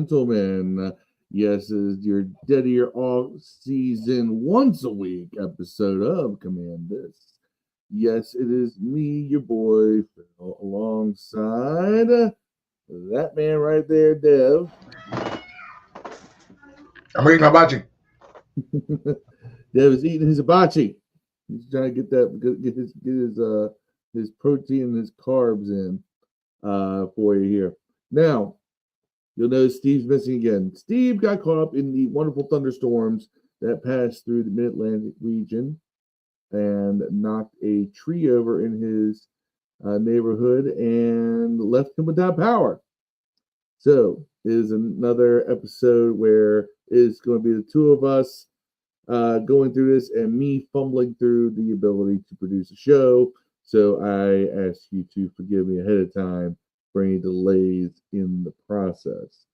gentlemen. Yes, it is your dead of your off season once a week episode of Command This. Yes, it is me, your boy, Phil, alongside that man right there, Dev. I'm eating hibachi. Dev is eating his hibachi. He's trying to get his protein and his carbs in for you here. Now, you'll notice Steve's missing again. Steve got caught up in the wonderful thunderstorms that passed through the Mid-Atlantic region and knocked a tree over in his neighborhood and left him without power. So, it is another episode where it's going to be the two of us going through this and me fumbling through the ability to produce a show. So, I ask you to forgive me ahead of time for any delays in the process.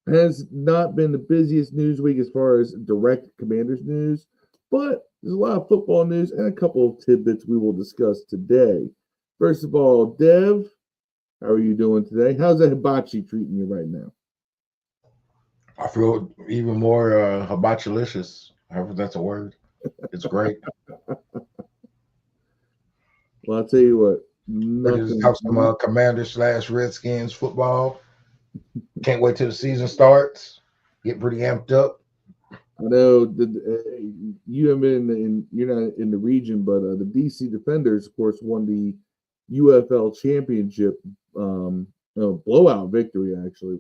Has not been the busiest news week as far as direct Commanders news, but there's a lot of football news and a couple of tidbits we will discuss today. First of all, Dev, how are you doing today? How's that hibachi treating you right now? I feel even more hibachilicious, however that's a word. It's great. Well, I'll tell you what, Ready to talk some Commander/Redskins football. Can't wait till the season starts. Get pretty amped up. I know you haven't been you're not in the region, but the DC Defenders, of course, won the UFL championship. Blowout victory, actually.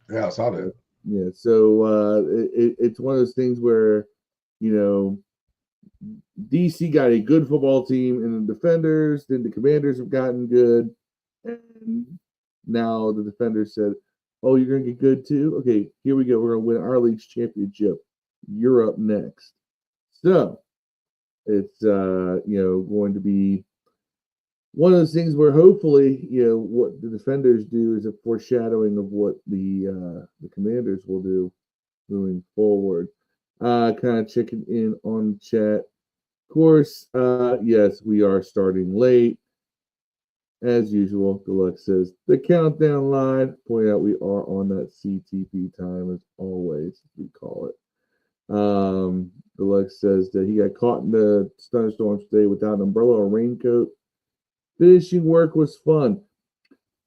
Yeah, I saw that. Yeah, so it's one of those things where, DC got a good football team and the Defenders, then the Commanders have gotten good, and now the Defenders said, oh, you're going to get good too? Okay, here we go. We're going to win our league's championship. You're up next. So it's, going to be one of those things where hopefully, what the Defenders do is a foreshadowing of what the Commanders will do moving forward. Kind of checking in on chat. Of course, yes, we are starting late. As usual, Deluxe says the countdown line. Point out we are on that CTP time as always, we call it. Deluxe says that he got caught in the thunderstorms today without an umbrella or raincoat. Finishing work was fun.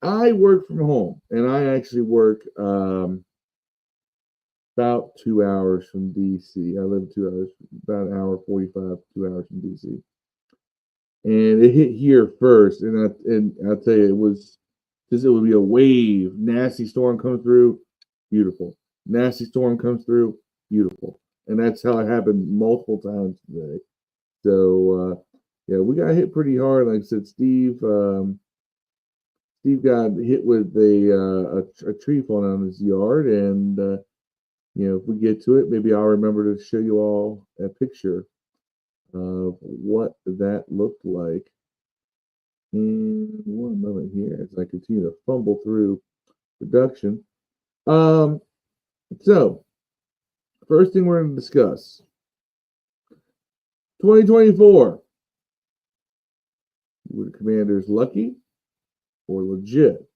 I work from home, and I actually work about 2 hours from DC. I live 2 hours, about an hour 45, 2 hours from DC. And it hit here first, and I'll tell you, it would be a wave. Nasty storm comes through, beautiful. Nasty storm comes through, beautiful. And that's how it happened multiple times today. So we got hit pretty hard. Like I said, Steve got hit with a tree falling on his yard, and if we get to it, maybe I'll remember to show you all a picture of what that looked like. And one moment here as I continue to fumble through production. So first thing we're going to discuss 2024. Were the Commanders lucky or legit?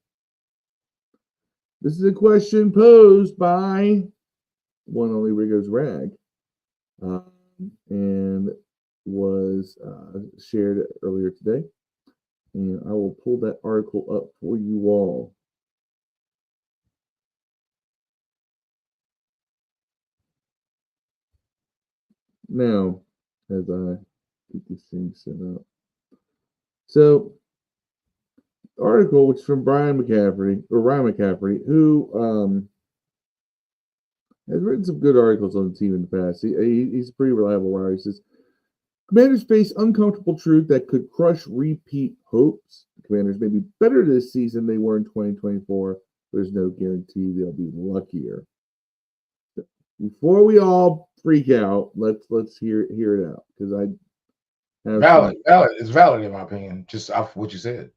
This is a question posed by one only Rigo's Rag. And was shared earlier today, and I will pull that article up for you all. Now, as I get this thing set up, so the article, which is from Ryan McCaffrey, who has written some good articles on the team in the past. He's a pretty reliable writer. He says, Commanders face uncomfortable truth that could crush repeat hopes. The Commanders may be better this season than they were in 2024. There's no guarantee they'll be luckier. Before we all freak out, let's hear it out, because I have valid. It's valid in my opinion. Just off what you said.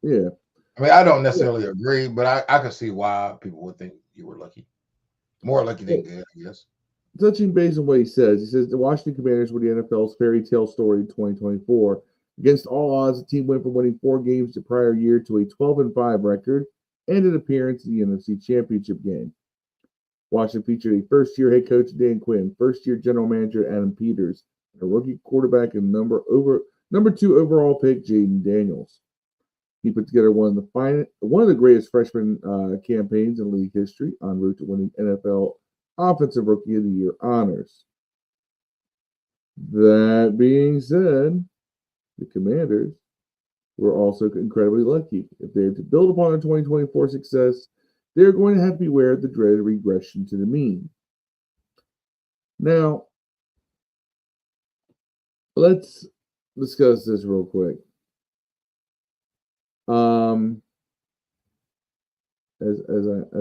Yeah. I mean, I don't necessarily agree, but I can see why people would think you were lucky. More lucky than good, I guess. Touching base on what he says the Washington Commanders were the NFL's fairy tale story in 2024. Against all odds, the team went from winning 4 games the prior year to a 12-5 record. and an appearance in the NFC Championship game. Washington featured a first-year head coach Dan Quinn, first-year general manager Adam Peters, and a rookie quarterback and number 2 overall pick Jaden Daniels. He put together one of the greatest freshman campaigns in league history, en route to winning NFL Offensive Rookie of the Year honors. That being said, the Commanders were also incredibly lucky. If they're to build upon their 2024 success, they're going to have to beware of the dreaded regression to the mean. Now, let's discuss this real quick. As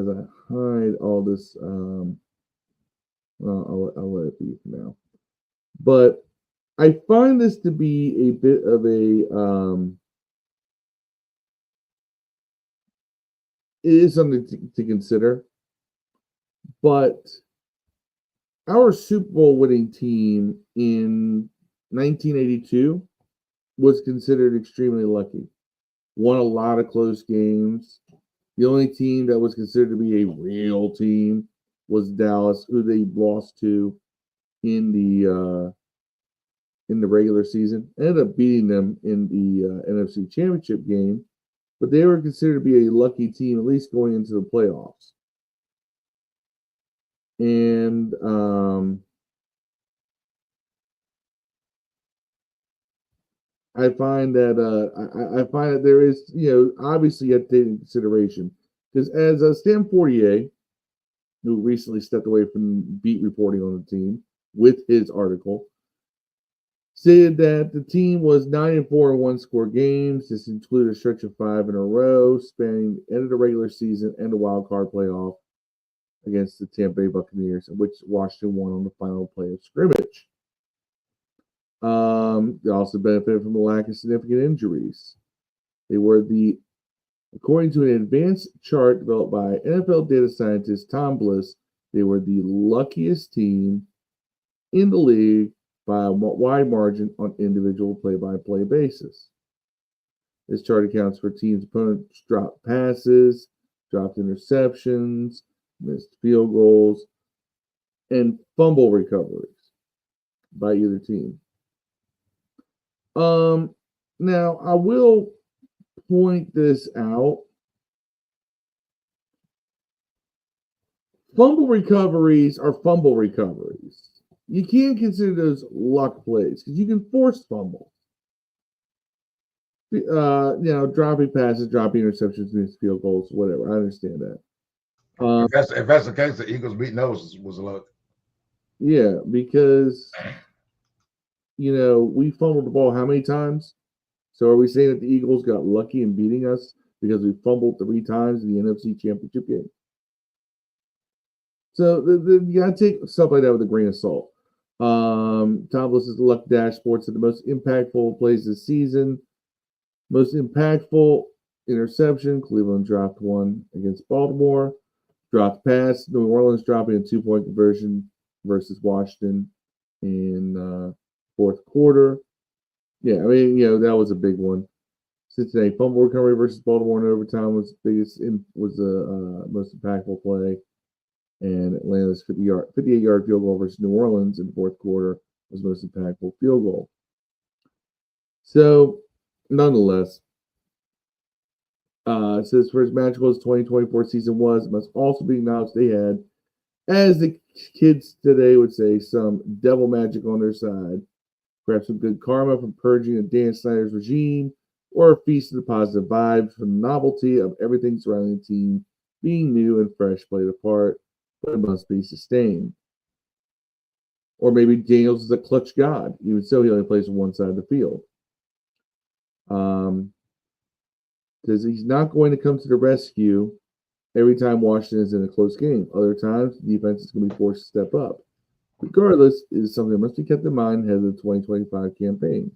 I hide all this, I'll let it be for now. But I find this to be a bit of a it is something to consider. But our Super Bowl winning team in 1982 was considered extremely lucky. Won a lot of close games. The only team that was considered to be a real team was Dallas, who they lost to in the regular season. Ended up beating them in the NFC Championship game, but they were considered to be a lucky team, at least going into the playoffs. And I find that there is, obviously you have to take into consideration, because as Stan Fortier, who recently stepped away from beat reporting on the team with his article, said that the team was 9-4 in one-score games. This included a stretch of 5 in a row, spanning the end of the regular season and the wild card playoff against the Tampa Bay Buccaneers, in which Washington won on the final play of scrimmage. They also benefited from the lack of significant injuries. They were according to an advanced chart developed by NFL data scientist Tom Bliss, they were the luckiest team in the league by a wide margin on individual play-by-play basis. This chart accounts for teams' opponents dropped passes, dropped interceptions, missed field goals, and fumble recoveries by either team. Now, I will point this out. Fumble recoveries are fumble recoveries. You can't consider those luck plays because you can force fumbles. Dropping passes, dropping interceptions, missed field goals, whatever. I understand that. If that's the case, the Eagles beating those was luck. Yeah, because we fumbled the ball how many times? So are we saying that the Eagles got lucky in beating us because we fumbled 3 times in the NFC Championship game? So you got to take stuff like that with a grain of salt. Tom Bliss' Luck Dashboard said the most impactful plays this season. Most impactful interception, Cleveland dropped 1 against Baltimore. Dropped pass, New Orleans dropping a 2-point conversion versus Washington in fourth quarter. Yeah, I mean, that was a big one. Cincinnati fumble recovery versus Baltimore in overtime was the most impactful play. And Atlanta's 58-yard field goal versus New Orleans in the fourth quarter was the most impactful field goal. So, nonetheless, it says for as magical as 2024 season was, it must also be acknowledged they had, as the kids today would say, some devil magic on their side. Perhaps some good karma from purging of Dan Snyder's regime, or a feast of the positive vibes from the novelty of everything surrounding the team being new and fresh played a part, but it must be sustained. Or maybe Daniels is a clutch god. Even so, he only plays on one side of the field. Because he's not going to come to the rescue every time Washington is in a close game. Other times, the defense is going to be forced to step up. Regardless, it is something that must be kept in mind ahead of the 2025 campaign.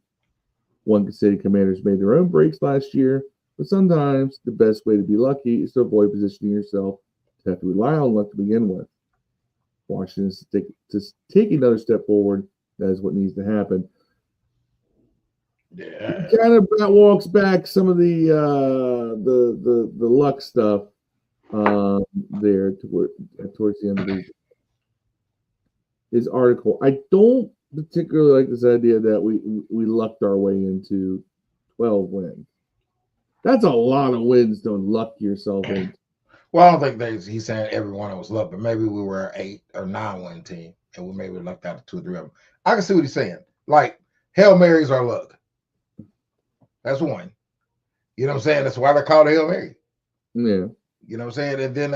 One could say the Commanders made their own breaks last year, but sometimes the best way to be lucky is to avoid positioning yourself to have to rely on luck to begin with. Washington is to take another step forward. That is what needs to happen. Yeah. It kind of walks back some of the luck stuff there towards the end of his article. I don't particularly like this idea that we lucked our way into 12 wins. That's a lot of wins to luck yourself into. Well, I don't think he's saying everyone was luck, but maybe we were an 8 or 9 win team, and we maybe lucked out of 2 or 3 of them. I can see what he's saying. Like Hail Marys are luck. That's one. You know what I'm saying? That's why they're called Hail Mary. Yeah. You know what I'm saying? And then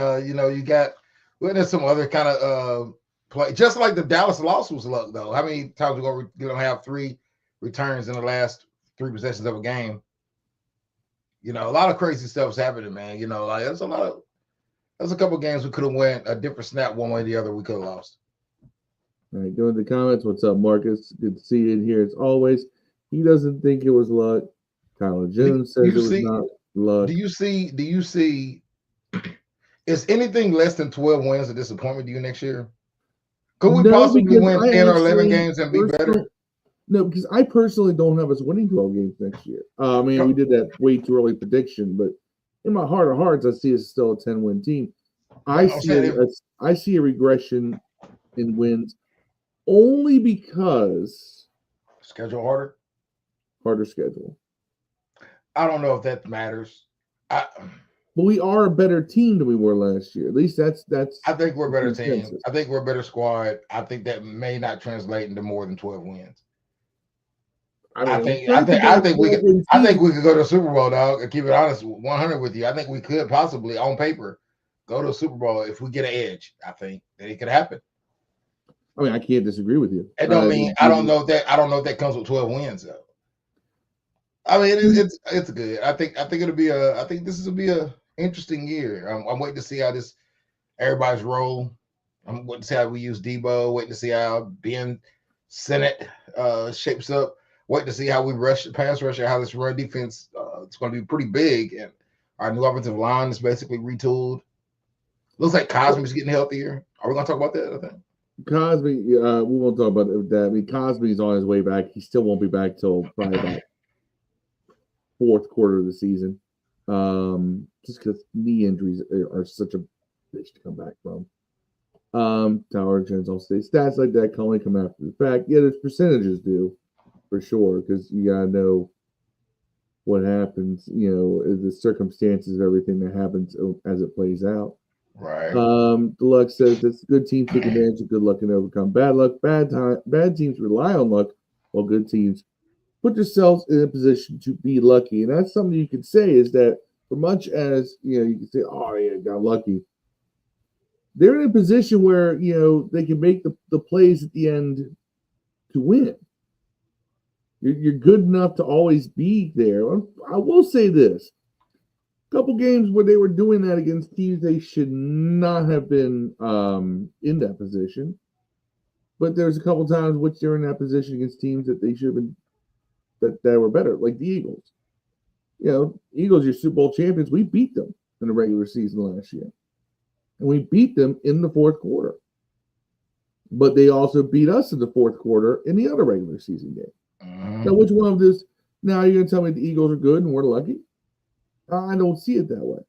you got there's some other kind of play, just like the Dallas loss was luck though. How many times we're gonna have 3 returns in the last 3 possessions of a game? You know, a lot of crazy stuff's happening, man. You know, like there's a couple of games we could have went a different snap one way or the other. We could have lost. All right, go into the comments. What's up, Marcus? Good to see you in here as always. He doesn't think it was luck. Tyler Jones says it was not luck. Do you see is anything less than 12 wins a disappointment to you next year? Could we possibly win 10 or 11 games and be better? No, because I personally don't have us winning 12 games next year. I mean, we did that way too early prediction, but in my heart of hearts, I see us still a 10-win team. I see a regression in wins only because schedule harder schedule. I don't know if that matters. But we are a better team than we were last year. At least that's. I think we're a better team. I think we're a better squad. I think that may not translate into more than 12 wins. I think we could go to the Super Bowl, dog. And keep it honest, 100 with you. I think we could possibly, on paper, go to a Super Bowl if we get an edge. I think that it could happen. I mean, I can't disagree with you. I don't know if that comes with 12 wins though. I mean, it's good. I think it'll be I think this will be a interesting year. I'm waiting to see how everybody's roll. I'm waiting to see how we use Debo. Waiting to see how Ben Sinnott shapes up. Waiting to see how we pass rush, how this run defense. It's going to be pretty big, and our new offensive line is basically retooled. Looks like Cosby's getting healthier. Are we going to talk about that? I think Cosby. We won't talk about that. I mean, Cosby's on his way back. He still won't be back till probably about fourth quarter of the season, just because knee injuries are such a bitch to come back from. Tower Jones all say stats like that can only come after the fact. Yeah, there's percentages do for sure, because you gotta know what happens, the circumstances of everything that happens as it plays out. Right. Deluxe says it's good teams take advantage of good luck and overcome bad luck. Bad teams rely on luck, while good teams put yourselves in a position to be lucky. And that's something you could say is that for much as, you can say, oh, yeah, got lucky. They're in a position where, they can make the plays at the end to win. You're good enough to always be there. I will say this. A couple games where they were doing that against teams they should not have been in that position. But there's a couple times which they're in that position against teams that they should have been that were better, like the Eagles. Eagles, your Super Bowl champions, we beat them in the regular season last year. And we beat them in the fourth quarter. But they also beat us in the fourth quarter in the other regular season game. Mm-hmm. Now, which one of this? Now, you're going to tell me the Eagles are good and we're lucky? I don't see it that way.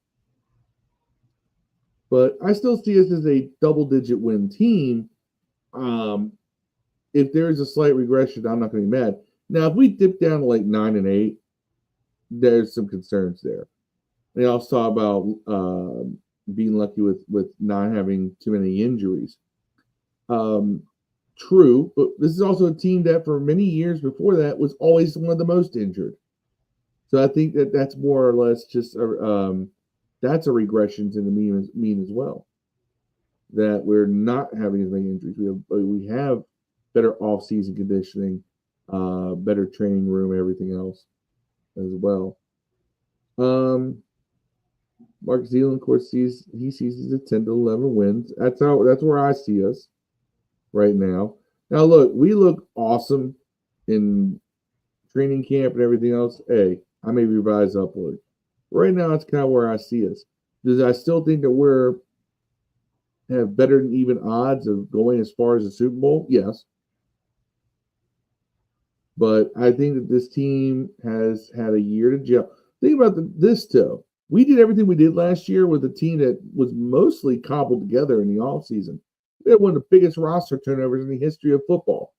But I still see us as a double-digit win team. If there is a slight regression, I'm not going to be mad. Now, if we dip down to like 9-8, there's some concerns there. They also talk about being lucky with not having too many injuries. True, but this is also a team that for many years before that was always one of the most injured. So I think that's more or less just that's a regression to the mean as well. That we're not having as many injuries. We have better off-season conditioning. Better training room, everything else as well. Mark Zealand, of course, sees us at 10 to 11 wins. That's where I see us right now. Now, look, we look awesome in training camp and everything else. Hey, I may revise upward. Right now, it's kind of where I see us. Does I still think that have better than even odds of going as far as the Super Bowl? Yes. But I think that this team has had a year to gel. Think about this, too. we did everything we did last year with a team that was mostly cobbled together in the offseason. We had one of the biggest roster turnovers in the history of football.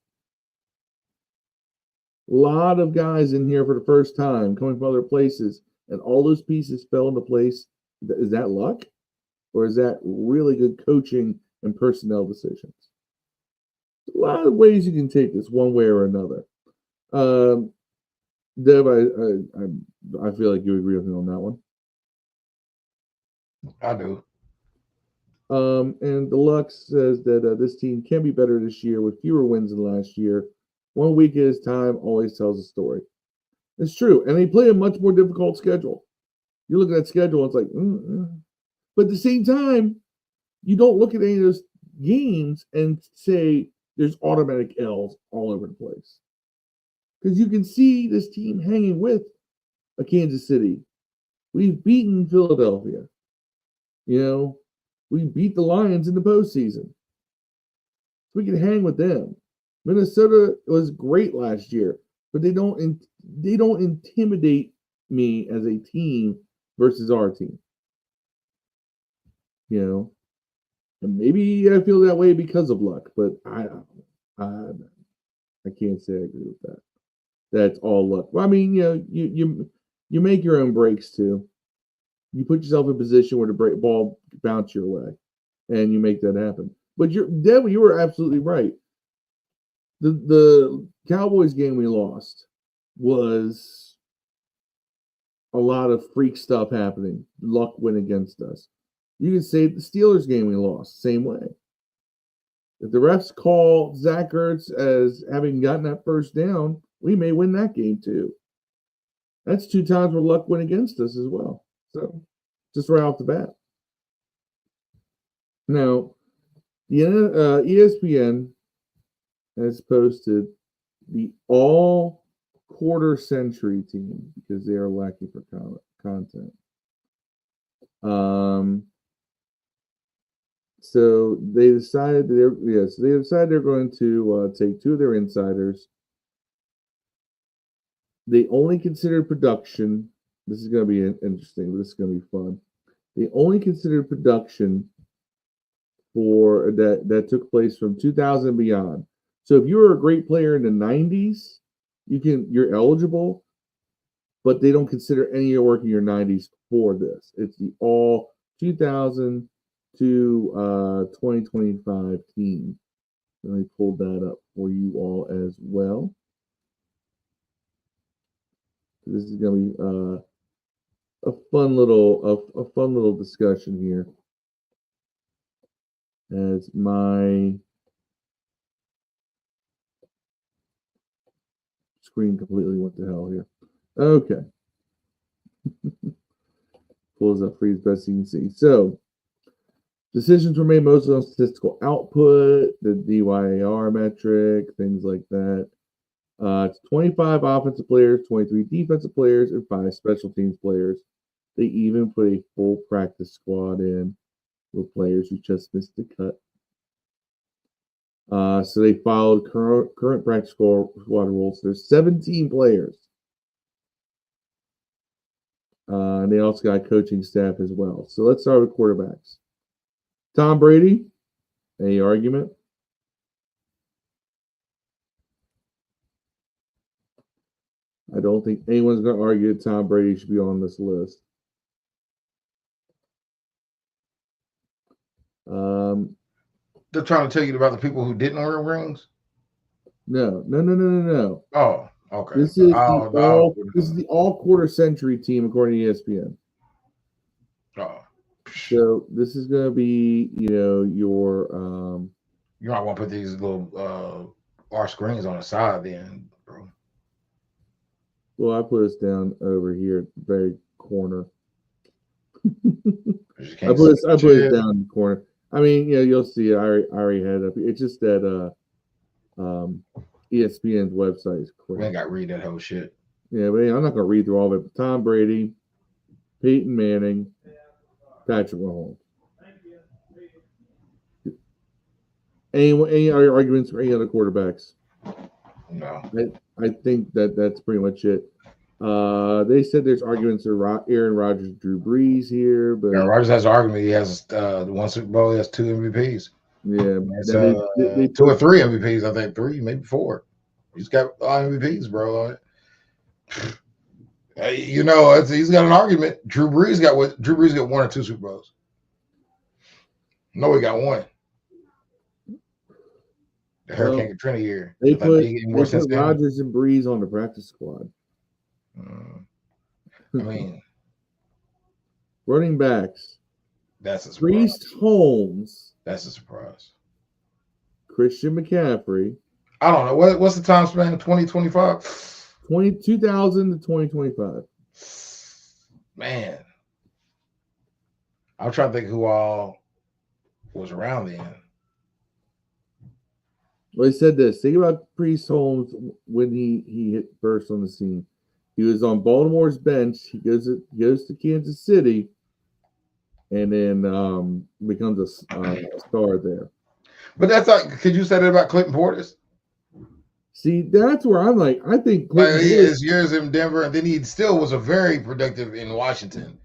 A lot of guys in here for the first time coming from other places, and all those pieces fell into place. Is that luck? Or is that really good coaching and personnel decisions? A lot of ways you can take this one way or another. Dev, I feel like you agree with me on that one. I do. And Deluxe says that this team can be better this year with fewer wins than last year. 1 week at a time always tells a story. It's true. And they play a much more difficult schedule. You look at that schedule, it's like, But at the same time, you don't look at any of those games and say there's automatic L's all over the place. Because you can see this team hanging with a Kansas City. We've beaten Philadelphia. We beat the Lions in the postseason. We can hang with them. Minnesota was great last year, but they don't intimidate me as a team versus our team. And maybe I feel that way because of luck, but I can't say I agree with that. That's all luck. Well, I mean, you make your own breaks too. You put yourself in a position where the ball bounce your way, and you make that happen. But you were absolutely right. The Cowboys game we lost was a lot of freak stuff happening. Luck went against us. You can say the Steelers game we lost, same way. If the refs call Zach Ertz as having gotten that first down, we may win that game too. That's 2 times where luck went against us as well. So, just right off the bat. Now, the ESPN has posted the all-quarter century team because they are lacking for content. So they decided they're going to take 2 of their insiders. They only considered production. This is going to be interesting, but this is going to be fun. They only considered production for that took place from 2000 and beyond. So if you were a great player in the 90s, you're eligible, but they don't consider any of your work in your 90s for this. It's the all 2000 to 2025 team. Let me pull that up for you all as well. This is going to be a fun little discussion here. As my screen completely went to hell here. Okay. Pulls up for you as best you can see. So, decisions were made mostly on statistical output, the DYAR metric, things like that. It's 25 offensive players, 23 defensive players, and 5 special teams players. They even put a full practice squad in with players who just missed the cut. So they followed current practice squad rules. There's 17 players. And they also got a coaching staff as well. So let's start with quarterbacks. Tom Brady, any argument? I don't think anyone's going to argue that Tom Brady should be on this list. They're trying to tell you about the people who didn't wear rings? No. Oh, okay. This is the all quarter century team according to ESPN. Oh. So this is going to be, your. You might want to put these little R screens on the side then, bro. Well, I put us down over here at the very corner. I put it down in the corner. I mean, you'll see it. I already had it up. It's just that ESPN's website is crap. We ain't got to read that whole shit. Yeah, but I'm not going to read through all of it. Tom Brady, Peyton Manning, Patrick Mahomes. Any other arguments for any other quarterbacks? No. I think that's pretty much it. They said there's arguments for Aaron Rodgers, Drew Brees here, but Aaron Rodgers has an argument. He has the one Super Bowl. He has 2 MVPs. yeah, It's they 2 or 3 MVPs. I think 3, maybe 4. He's got MVPs, bro. He's got an argument. Drew Brees got 1 or 2 Super Bowls. No, he got 1. The Hurricane Katrina year. They put Rodgers and Brees on the practice squad. I mean, running backs. That's a surprise. Priest Holmes. That's a surprise. Christian McCaffrey. I don't know. What's the time span? 2025? 2000 to 2025. Man. I'm trying to think who all was around then. Well, he said this. Think about Priest Holmes when he hit first on the scene. He was on Baltimore's bench. He goes to Kansas City, and then becomes a star there. But that's like, could you say that about Clinton Portis? See, that's where I'm like, I think his years in Denver, and then he still was a very productive in Washington.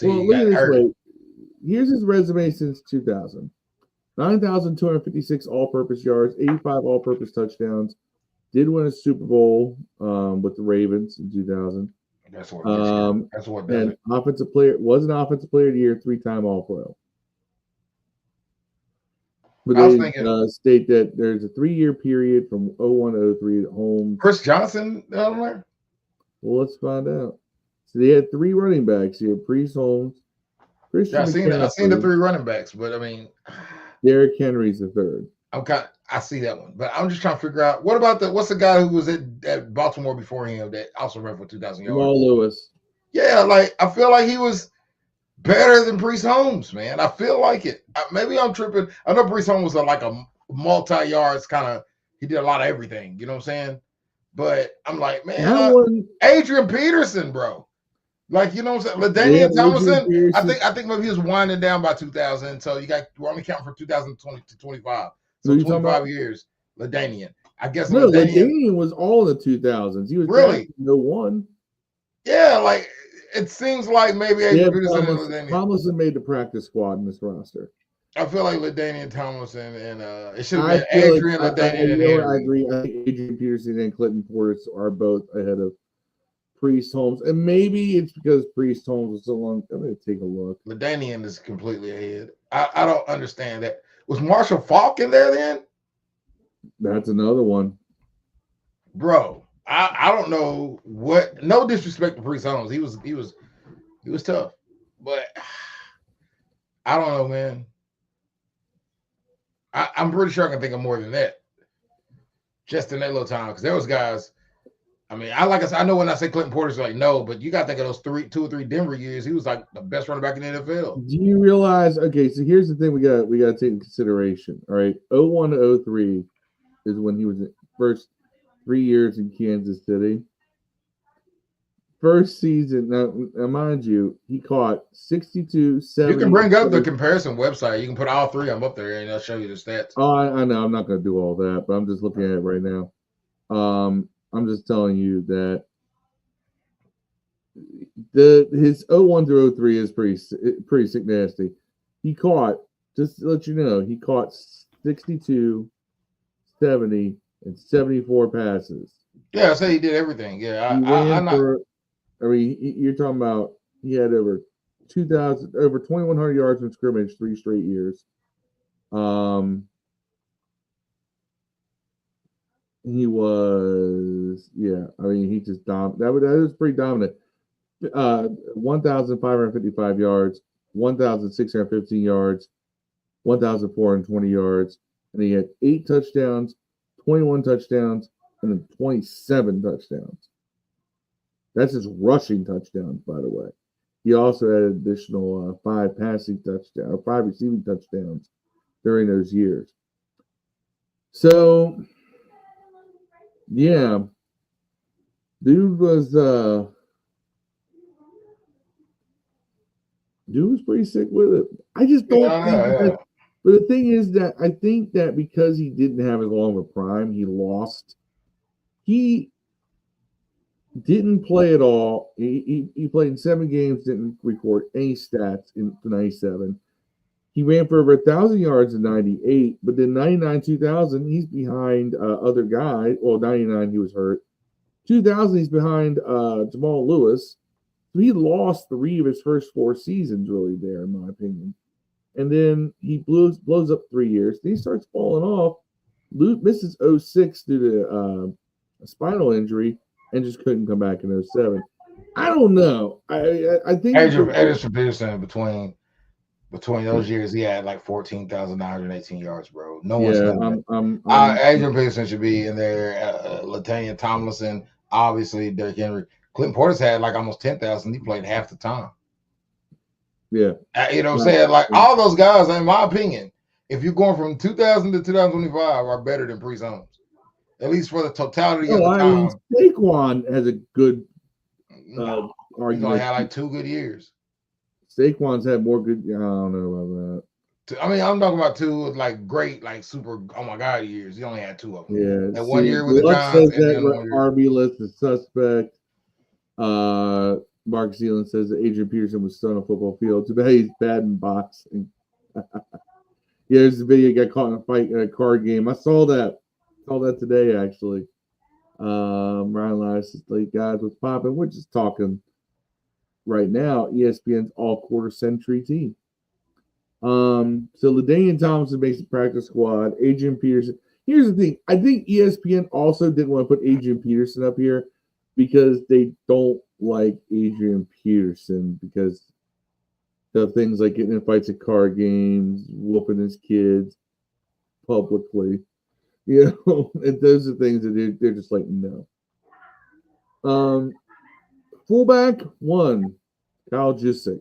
Well, look at this way. Here's his resume since 2000. 9,256 all-purpose yards, 85 all-purpose touchdowns. Did win a Super Bowl with the Ravens in 2000. That's what does it. Offensive player was an offensive player of the year, 3-time All-Pro. But they state that there's a 3-year period from 01 to 03 at home. Chris Johnson down there? Well, let's find out. So they had 3 running backs here: Priest Holmes, Christian McCaffrey. I've seen the 3 running backs, but I mean, Derrick Henry's the 3rd. I see that one, but I'm just trying to figure out what's the guy who was at Baltimore before him that also ran for 2,000 yards? Jamal Lewis. Yeah, like I feel like he was better than Priest Holmes, man. I feel like it. Maybe I'm tripping. I know Priest Holmes was like a multi-yards kind of. He did a lot of everything. You know what I'm saying? But I'm like, man, Adrian Peterson, bro. Like, you know what I'm saying? LaDainian Tomlinson. I think maybe he was winding down by 2000. So we're only counting from 2020 to 25. So 25 years. LaDainian. I guess LaDainian was all in the 2000s. He was really no one. Yeah, like it seems like maybe Adrian Peterson and LaDainian. Tomlinson made the practice squad in this roster. I feel like LaDainian Tomlinson and it should have been Adrian, LaDainian, and Henry. I agree. I think Adrian Peterson and Clinton Portis are both ahead of Priest Holmes, and maybe it's because Priest Holmes was so long. I'm going to take a look. LaDainian is completely ahead. I don't understand that. Was Marshall Faulk in there then? That's another one, bro. I don't know what. No disrespect to Priest Holmes, he was tough, but I don't know, man. I'm pretty sure I can think of more than that. Just in that little time, because there was guys. I mean, I know when I say Clinton Portis, like no, but you got to think of those 2 or 3 Denver years. He was like the best running back in the NFL. Do you realize? Okay, so here's the thing we got to take into consideration. All right, 01 to 03 is when he was the first 3 years in Kansas City. First season, now mind you, he caught 62, 70. You can bring up the comparison website. You can put all 3 of them up there, and they'll show you the stats. Oh, I know. I'm not going to do all that, but I'm just looking at it right now. I'm just telling you that his 01 through 03 is pretty sick nasty. He caught, just to let you know, he caught 62, 70, and 74 passes. Yeah, I say he did everything. Yeah, you're talking about he had over 2,100 yards in scrimmage 3 straight years. He was, he just dominated. That was pretty dominant. 1,555 yards, 1,615 yards, 1,420 yards, and he had 8 touchdowns, 21 touchdowns, and then 27 touchdowns. That's his rushing touchdowns, by the way. He also had an additional 5 receiving touchdowns during those years. So, yeah, dude was pretty sick with it. I just don't think but the thing is that I think that because he didn't have as long of a prime, he lost. Didn't play at all. He played in 7 games, didn't record any stats in 97. He ran for over 1,000 yards in 98, but then 99, 2000, he's behind other guys. Well, 99, he was hurt. 2000, he's behind Jamal Lewis. So he lost 3 of his first 4 seasons, really, there, in my opinion. And then he blows up 3 years. Then he starts falling off. Misses 06 due to a spinal injury and just couldn't come back in 07. I don't know. I think Adrian Peterson between those years, he had like 14,918 yards, bro. No one's done that. Adrian Peterson should be in there. Latavius Tomlinson, obviously, Derrick Henry. Clinton Portis had like almost 10,000. He played half the time. Yeah. You know what I'm saying? Like all those guys, in my opinion, if you're going from 2000 to 2025, are better than Priest Holmes. At least for the totality of the time. Saquon has a good argument. He's only had like 2 good years. Saquon's had more good. I don't know about that. I mean, I'm talking about 2 like great, like super. Oh my god, years. He only had 2 of them. Yeah, that 1 year with the Giants. And then RB list is suspect. Mark Zealand says that Adrian Peterson was still on a football field. Too bad he's bad in boxing. Yeah, there's a video got caught in a fight in a card game. I saw that. Today actually. Ryan Lice is like, guys, what's popping? We're just talking right now. ESPN's all quarter century team. So LaDainian Tomlinson makes the practice squad. Adrian Peterson. Here's the thing. I think ESPN also didn't want to put Adrian Peterson up here because they don't like Adrian Peterson because of things like getting in fights at card games, whooping his kids publicly. You know, and those are things that they're just like, no. Fullback 1, Kyle Juszczyk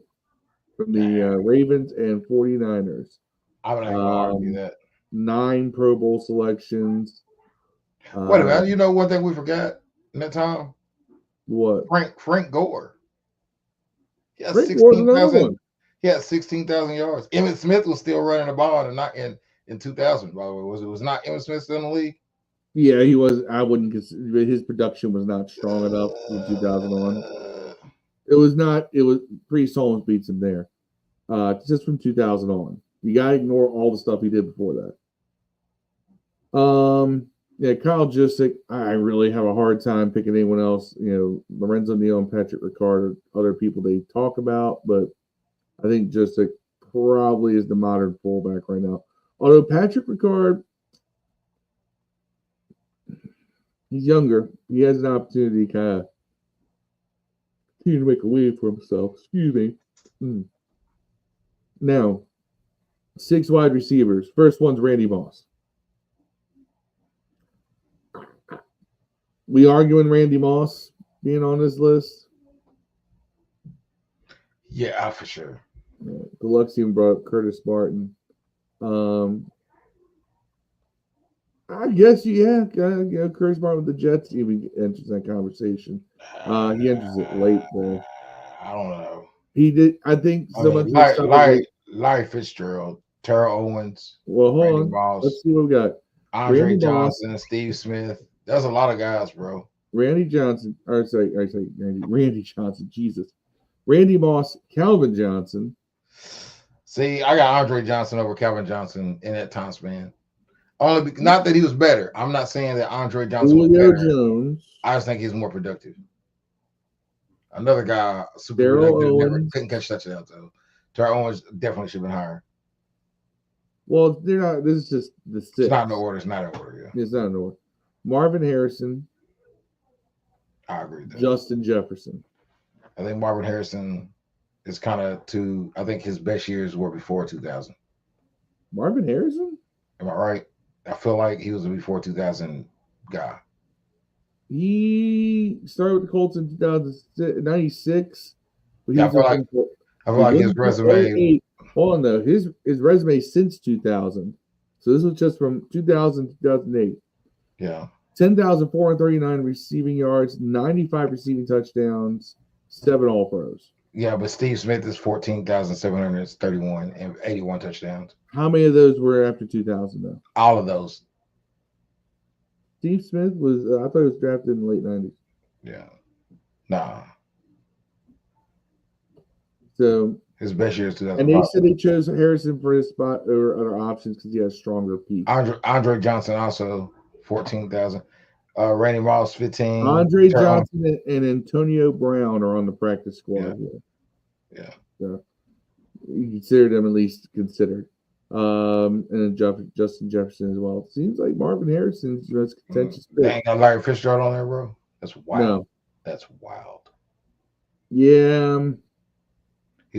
from the Ravens and 49ers. I would argue that. 9 Pro Bowl selections. Wait a minute. You know one thing we forgot in that time? What? Frank Gore. He had 16,000. He had 16,000 yards. Emmitt Smith was still running the ball and not in 2000, by the way. Was not Emmitt Smith still in the league? Yeah, he was. I wouldn't consider his production was not strong enough in 2001. It was not. It was Priest Holmes beats him there. Just from 2000 on. You gotta ignore all the stuff he did before that. Yeah, Kyle Juszczyk. I really have a hard time picking anyone else. You know, Lorenzo Neal and Patrick Ricard are other people they talk about, but I think Juszczyk probably is the modern fullback right now. Although Patrick Ricard, he's younger. He has an opportunity to kind of continue to make a way for himself. Excuse me. Now, 6 wide receivers. First one's Randy Moss. We arguing Randy Moss being on this list? Yeah, for sure. Deluxe even brought up Curtis Martin. I guess, yeah, Curtis Martin with the Jets even enters that conversation. He enters it late, though. I don't know. He did. I think Larry Fitzgerald, Terrell Owens. Well, hold on. Moss, let's see what we got. Andre Randy Johnson, Moss, Steve Smith. There's a lot of guys, bro. Randy Johnson. Randy Johnson. Jesus. Randy Moss, Calvin Johnson. See, I got Andre Johnson over Calvin Johnson in that time span. Not that he was better. I'm not saying that Andre Johnson was better. Jones. I just think he's more productive. Another guy, super Darryl productive, couldn't catch touchdowns though. Terrell Owens definitely should have been higher. Well, they're not. This is just the 6. It's not in order. It's not in order. Yeah, it's not in order. Marvin Harrison. I agree with that. Justin Jefferson. I think Marvin Harrison is kind of I think his best years were before 2000. Marvin Harrison? Am I right? I feel like he was a before 2000 guy. He started with the Colts in 1996. Yeah, I feel like his resume. Hold on, though. His resume since 2000. So this was just from 2000 to 2008. Yeah. 10,439 receiving yards, 95 receiving touchdowns, 7 All-Pros. Yeah, but Steve Smith is 14,731 and 81 touchdowns. How many of those were after 2000, though? All of those. Steve Smith was, I thought he was drafted in the late 90s. Yeah. Nah, So his best year is and they 2005. said they chose Harrison for his spot over other options because he has stronger peak. Andre Johnson also 14,000. Randy Moss 15. Andre Johnson and Antonio Brown are on the practice squad here. Yeah. So you consider them at least considered. And then Justin Jefferson as well. It seems like Marvin Harrison's most contentious pick. They ain't got Larry Fitzgerald on there, bro. That's wild. No. That's wild. Yeah. He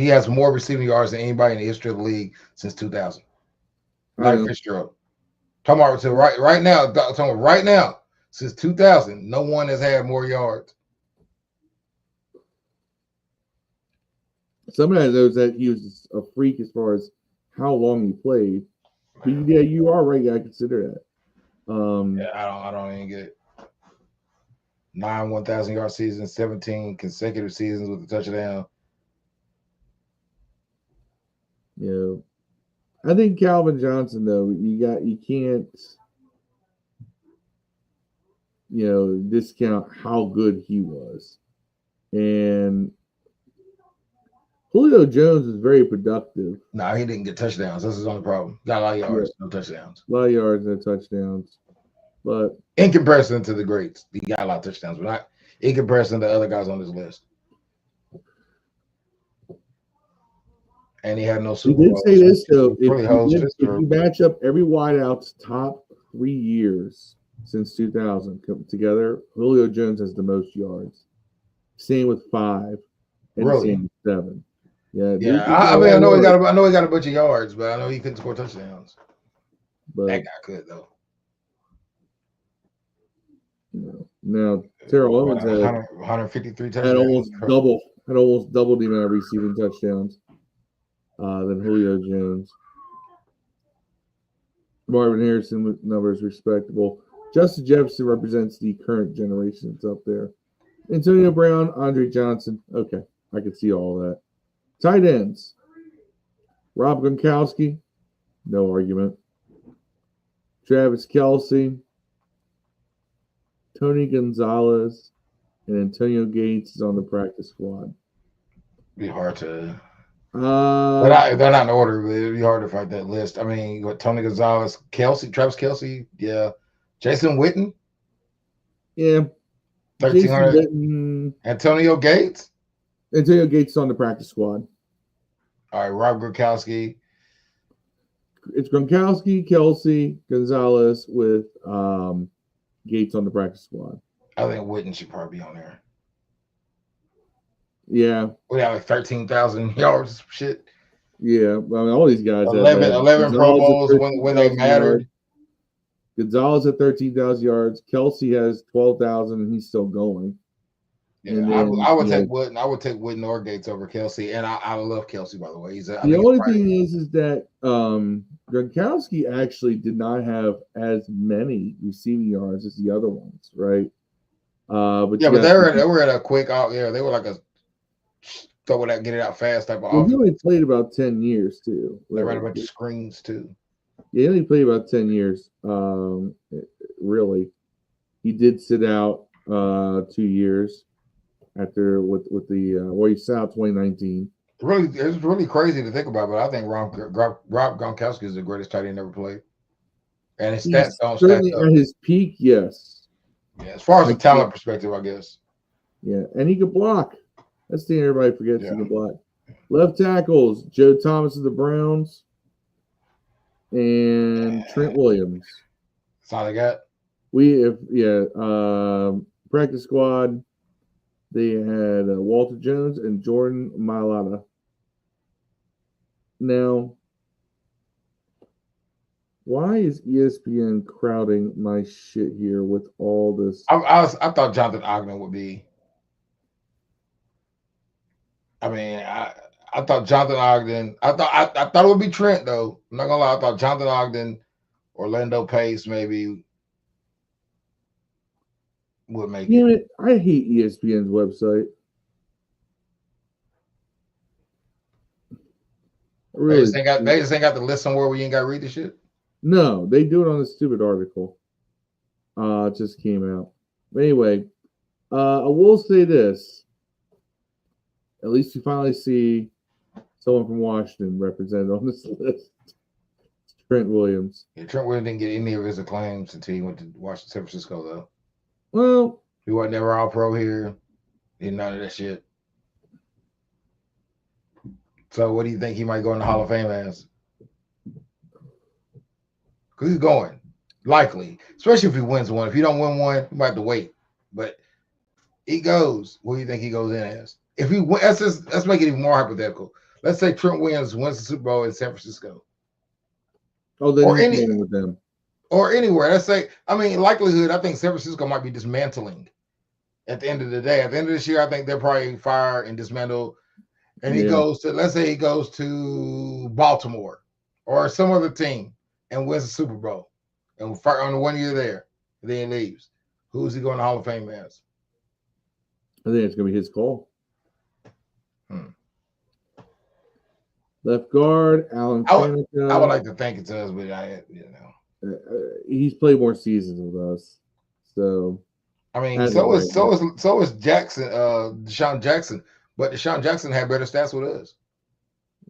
has more receiving yards than anybody in the history of the league since 2000. Larry Fitzgerald. Talking about right now, since 2000, no one has had more yards. Somebody knows that he was a freak as far as how long he played. But yeah, you are right. I consider that. I don't even get it. 9 1,000-yard seasons, 17 consecutive seasons with a touchdown. Yeah. I think Calvin Johnson, though, you can't, discount how good he was. And Julio Jones is very productive. No, he didn't get touchdowns. That's his only problem. Got a lot of yards, no touchdowns. A lot of yards, no touchdowns. But in comparison to the greats, he got a lot of touchdowns, but not in comparison to other guys on this list. And he had no Super Bowl. He did say this, though. If you match up every wideout's top 3 years since 2000 come together, Julio Jones has the most yards. Same with 5 and same with 7. Yeah. I know he got a bunch of yards, but I know he couldn't score touchdowns. But that guy could, though. Now Terrell Owens had 153 touchdowns. Had almost double the amount of receiving touchdowns than Julio Jones. Marvin Harrison with numbers respectable. Justin Jefferson represents the current generation that's up there. Antonio Brown, Andre Johnson. Okay, I can see all that. Tight ends. Rob Gronkowski, no argument. Travis Kelce, Tony Gonzalez, and Antonio Gates is on the practice squad. Be hard to. They're not in order, but it'd be hard to fight that list. I mean, what Tony Gonzalez, Travis Kelce, yeah, Jason Witten, yeah, 1,300. Antonio Gates. Antonio Gates is on the practice squad. All right, Rob Gronkowski. It's Gronkowski, Kelce, Gonzalez with Gates on the practice squad. I think Witten should probably be on there. Yeah. We have like 13,000 yards, shit. Yeah. I mean, all these guys 11 Pro Bowls when they mattered. Gonzalez at 13,000 yards. Kelce has 12,000 and he's still going. Yeah, then, I would take Witten. I would take Witten or Gates over Kelce, and I love Kelce, by the way. The only thing is that Gronkowski actually did not have as many receiving yards as the other ones, right? But they were at a quick out there. They were like a throw it out, get it out fast type of offense. He only played about 10 years too. They ran a bunch of screens too. Yeah, he only played about 10 years. Really, he did sit out 2 years. After with the he sat out 2019. It's really crazy to think about, but I think Rob Gronkowski is the greatest tight end ever played. And his stats don't stack up. At his peak, yes. Yeah, as far as a talent perspective, I guess. Yeah, and he could block. That's the thing everybody forgets. He can block. Left tackles: Joe Thomas of the Browns and Trent Williams. That's all they got. Practice squad. They had Walter Jones and Jordan Mailata. Now, why is ESPN crowding my shit here with all this? I thought Jonathan Ogden would be. I mean, I thought Jonathan Ogden. I thought it would be Trent though. I'm not gonna lie. I thought Jonathan Ogden, Orlando Pace maybe. Would make it. I hate ESPN's website. Really, they just ain't got the list somewhere where you ain't got to read the shit. No, they do it on a stupid article. It just came out. But anyway, I will say this. At least you finally see someone from Washington represented on this list. It's Trent Williams. Yeah, Trent Williams didn't get any of his acclaims until he went to Washington, San Francisco, though. Well, he wasn't never all pro here. Did none of that shit. So what do you think he might go in the Hall of Fame as? Because he's going. Likely. Especially if he wins one. If he don't win one, he might have to wait. But he goes. What do you think he goes in as? If he wins, let's make it even more hypothetical. Let's say Trent Williams wins the Super Bowl in San Francisco. Oh, then he's playing with them. Or anywhere. Let's say, likelihood, I think San Francisco might be dismantling at the end of the day. At the end of this year, I think they're probably fire and dismantle. And he goes to, let's say he goes to Baltimore or some other team and wins the Super Bowl. And on the 1 year there, and then he leaves. Who's he going to Hall of Fame as? I think it's going to be his call. Left guard, Alan Faneca. I would like to think it's us, but he's played more seasons with us. So so is Jackson, Deshaun Jackson. But Deshaun Jackson had better stats with us.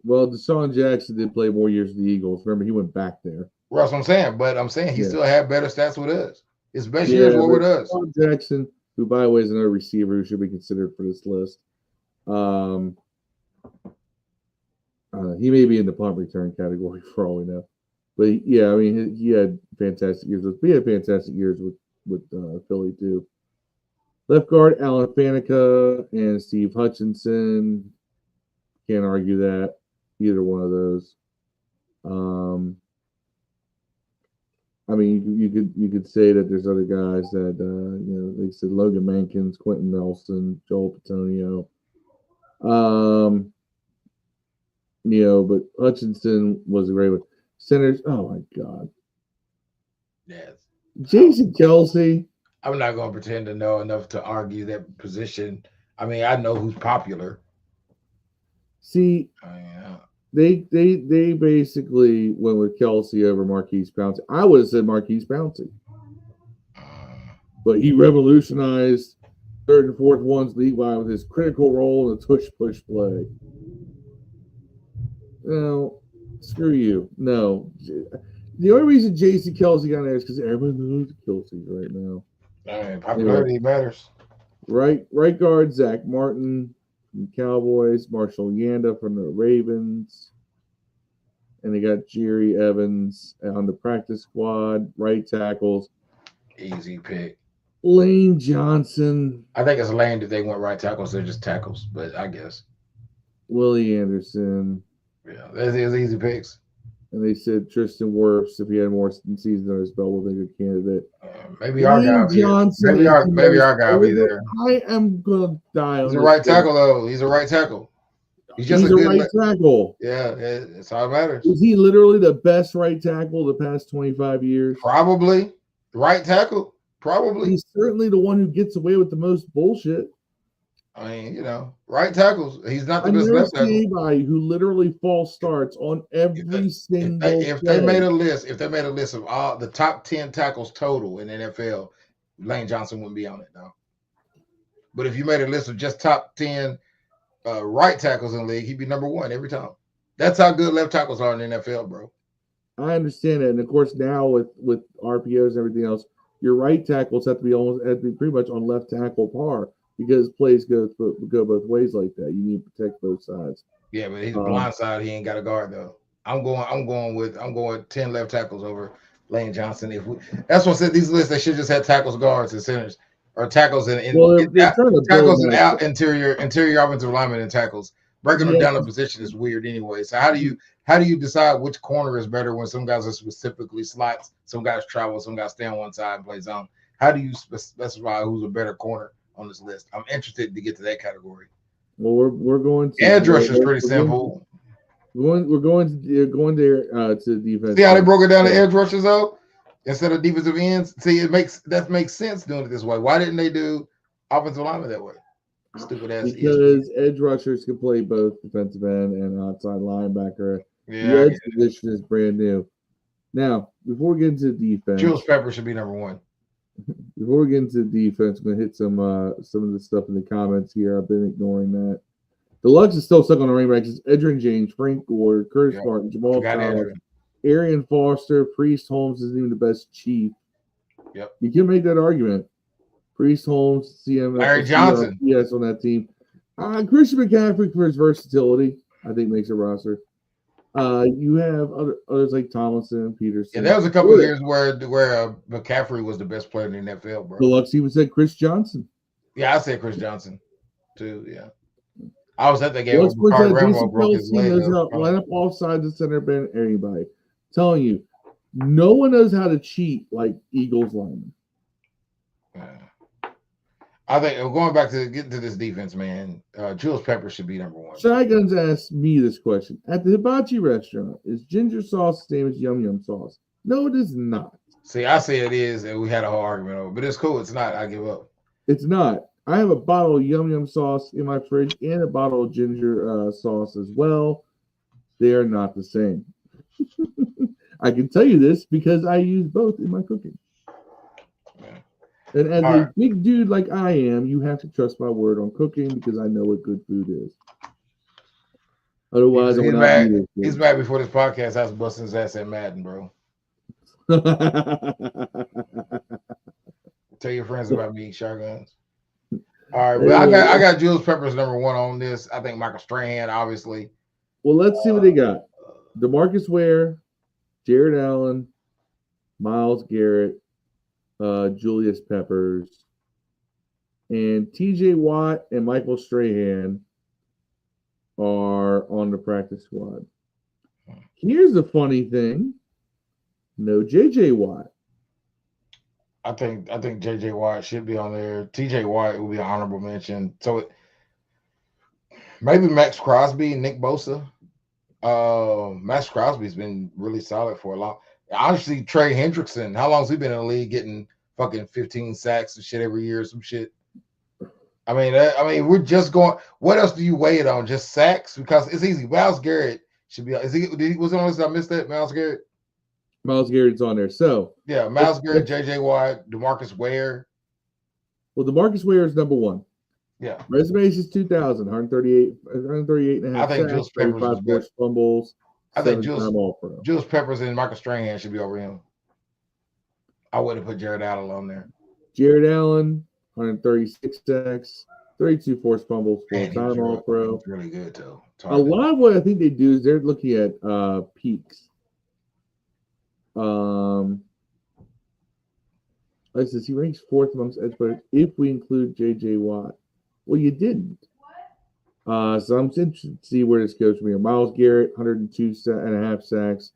Well, Deshaun Jackson did play more years with the Eagles. Remember, he went back there. Well, that's what I'm saying. But I'm saying he still had better stats with us. His best years were with us. Deshaun Jackson, who, by the way, is another receiver who should be considered for this list. He may be in the punt return category for all we know. But, he had fantastic years. He had fantastic years with Philly, too. Left guard, Alan Faneca and Steve Hutchinson. Can't argue that. Either one of those. You could say that there's other guys that they said Logan Mankins, Quentin Nelson, Joel Petonio. But Hutchinson was a great one. Centers, oh my God. Yes. Jason Kelsey. I'm not going to pretend to know enough to argue that position. I know who's popular. See, they basically went with Kelsey over Marquise Pouncey. I would have said Marquise Pouncey. But he revolutionized third and fourth ones league-wide with his critical role in the tush-push play. No, screw you. No. The only reason Jason Kelsey got there is because everyone knows Kelsey right now. Popularity matters. Right guard, Zach Martin from the Cowboys, Marshall Yanda from the Ravens, and they got Jerry Evans on the practice squad. Right tackles. Easy pick. Lane Johnson. I think it's Lane that they went right tackles. They're just tackles, but I guess. Willie Anderson. Yeah, those are easy picks. And they said Tristan Wirfs, if he had more seasons on his belt, was a good candidate. Maybe our guy will be there. Maybe our guy will be there. I am going to die on He's a right tackle, though. He's a right tackle. He's just a good right tackle. Yeah, it's all that matters. Is he literally the best right tackle the past 25 years? Probably. Right tackle? Probably. He's certainly the one who gets away with the most bullshit. Right tackles. He's not the best left tackle. Anybody who literally false starts on every single. If they made a list of all the top 10 tackles total in the NFL, Lane Johnson wouldn't be on it now. But if you made a list of just top 10 right tackles in the league, he'd be number one every time. That's how good left tackles are in the NFL, bro. I understand that, and of course now with RPOs and everything else, your right tackles have to be pretty much on left tackle par. Because plays go both ways like that. You need to protect both sides. Yeah, but he's blind side. He ain't got a guard though. I'm going 10 left tackles over Lane Johnson. That's what I said. These lists they should just have tackles, guards, and centers, or tackles and tackles and out interior offensive linemen and tackles. Breaking them down to position is weird anyway. So how do you decide which corner is better when some guys are specifically slots, some guys travel, some guys stay on one side and play zone? How do you specify who's a better corner on this list? I'm interested to get to that category. Well, we're going to edge rush is pretty simple. We're going there to defense. See how they broke it down to edge rushers though, instead of defensive ends. See, that makes sense doing it this way. Why didn't they do offensive linemen that way? Stupid ass. Because edge rushers can play both defensive end and outside linebacker. Yeah, the edge position is brand new. Now, before we get into defense, Jules Pepper should be number one. before we get into the defense, I'm gonna hit some of the stuff in the comments here. I've been ignoring that. The Lux is still stuck on the ring racks. It's Edgerrin James, Frank Gore, Curtis Martin, Jamal Charles, Arian Foster, Priest Holmes isn't even the best chief. Yep. You can make that argument. Priest Holmes, CM, Larry Johnson. Yes, on that team. Christian McCaffrey for his versatility, I think makes a roster. You have others like Tomlinson, Peterson. Yeah, there was a couple of years where McCaffrey was the best player in the NFL, bro. The Lux even said Chris Johnson. Yeah, I said Chris Johnson too. Yeah, I was at the game. Jason Kelsey knows how to line up offside the center band. Anybody telling you, no one knows how to cheat like Eagles linemen. I think going back to getting to this defense, man, Jules Pepper should be number one. Shotguns asked me this question. At the hibachi restaurant, is ginger sauce the same as yum yum sauce? No, it is not. See, I say it is, and we had a whole argument over it, but it's cool. It's not. I give up. It's not. I have a bottle of yum yum sauce in my fridge and a bottle of ginger sauce as well. They are not the same. I can tell you this because I use both in my cooking. And as a big dude like I am, you have to trust my word on cooking because I know what good food is. Otherwise, he's mad before this podcast. I was busting his ass at Madden, bro. Tell your friends about me, Shotguns. All right, but I got Jules Peppers number one on this. I think Michael Strahan, obviously. Well, let's see what they got. DeMarcus Ware, Jared Allen, Myles Garrett, Julius Peppers, and TJ Watt and Michael Strahan are on the practice squad. Here's the funny thing. No JJ Watt. I think JJ Watt should be on there. TJ Watt will be an honorable mention. So maybe Max Crosby, Nick Bosa. Max Crosby's been really solid for a long. Honestly, Trey Hendrickson. How long has he been in the league getting fucking 15 sacks and shit every year? Some shit. I mean, we're just going. What else do you weigh it on? Just sacks? Because it's easy. Myles Garrett should be. Was it on this? I missed that. Myles Garrett. Myles Garrett's on there. So yeah, Myles Garrett, JJ Watt, DeMarcus Ware. Well, DeMarcus Ware is number one. Yeah. Resumes is 2,000, 138 and a half. I think Jules Peppers was forced fumbles. I think Jules Peppers and Michael Strahan should be over him. I would have put Jared Allen on there. Jared Allen, 136 sacks, 32 forced fumbles, full-time All-Pro. Really good, though. A lot of what I think they do is they're looking at peaks. Like I said, he ranks fourth amongst edge players if we include J.J. Watt. Well, you didn't. So I'm interested to see where this goes from here. Myles Garrett, 102 and a half sacks,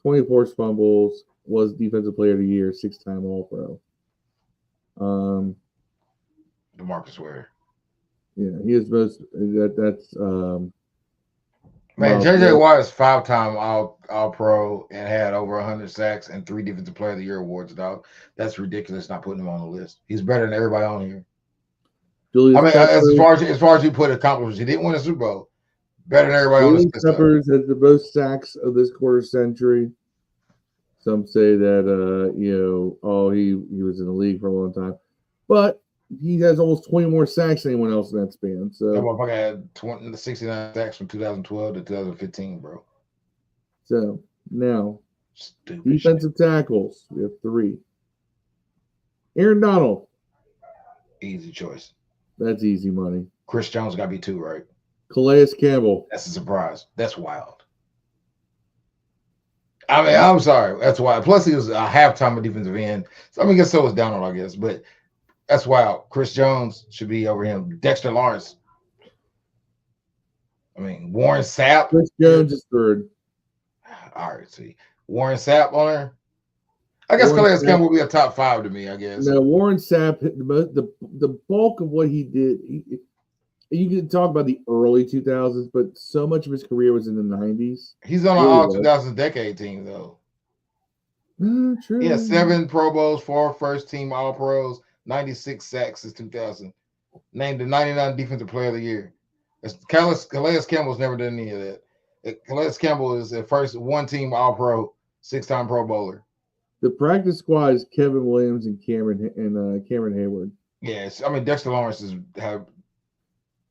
24 fumbles, was Defensive Player of the Year, 6-time All-Pro. DeMarcus Ware. Yeah, he is most. That's man. JJ Watt is 5-time All-Pro and had over 100 sacks and 3 Defensive Player of the Year awards. Dog, that's ridiculous. Not putting him on the list. He's better than everybody on here. As far as you put accomplishments, he didn't win a Super Bowl. Better than everybody on this list. Peppers has the most sacks of this quarter century. Some say that he was in the league for a long time, but he has almost 20 more sacks than anyone else in that span. So that motherfucker had 69 sacks from 2012 to 2015, bro. So now, defensive tackles, we have 3. Aaron Donald, easy choice. That's easy money. Chris Jones got to be 2, right? Calais Campbell. That's a surprise. That's wild. I mean, I'm sorry. That's wild. Plus, he was a halftime defensive end. So, I guess so was Donald, I guess. But that's wild. Chris Jones should be over him. Dexter Lawrence. I mean, Warren Sapp. Chris Jones is 3rd. All right, see. Warren Sapp on there. I guess Calais Campbell will be a top 5 to me, I guess. Now, Warren Sapp, the bulk of what he did, you can talk about the early 2000s, but so much of his career was in the 90s. He's on an all 2000s decade team, though. True. He has 7 Pro Bowls, 4 first-team All-Pros, 96 sacks since 2000. Named the 99 Defensive Player of the Year. Calais Campbell's never done any of that. Calais Campbell is the first one-team All-Pro, 6-time Pro Bowler. The practice squad is Kevin Williams and Cameron Hayward. Yes, I mean Dexter Lawrence have.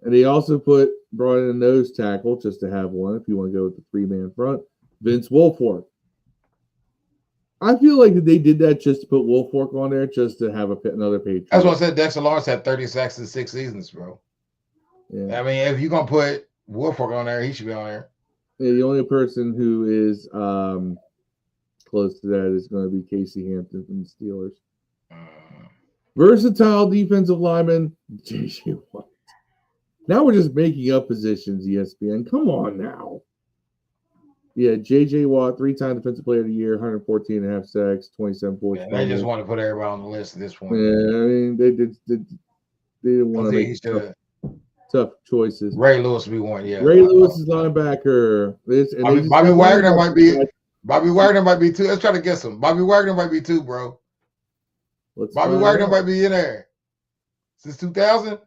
And they also brought in a nose tackle just to have one if you want to go with the 3-man front. Vince Wilfork. I feel like they did that just to put Wilfork on there just to have another Patriot. That's what I said. Dexter Lawrence had 30 sacks in 6 seasons, bro. Yeah. I mean, if you're gonna put Wilfork on there, he should be on there. Yeah, the only person who is close to that is going to be Casey Hampton from the Steelers. Versatile defensive lineman, J.J. Watt. Now we're just making up positions, ESPN. Come on now. Yeah, J.J. Watt, 3-time Defensive Player of the Year, 114.5 sacks, 27 points. Yeah, they just want to put everybody on the list at this point. Yeah, I mean, they didn't want to make tough choices. Ray Lewis would be one, yeah. Ray Lewis is linebacker. Bobby Wagner might be. Bobby Wagner might be 2. Let's try to guess him. Bobby Wagner might be 2, bro. Bobby Wagner might be in there since 2000.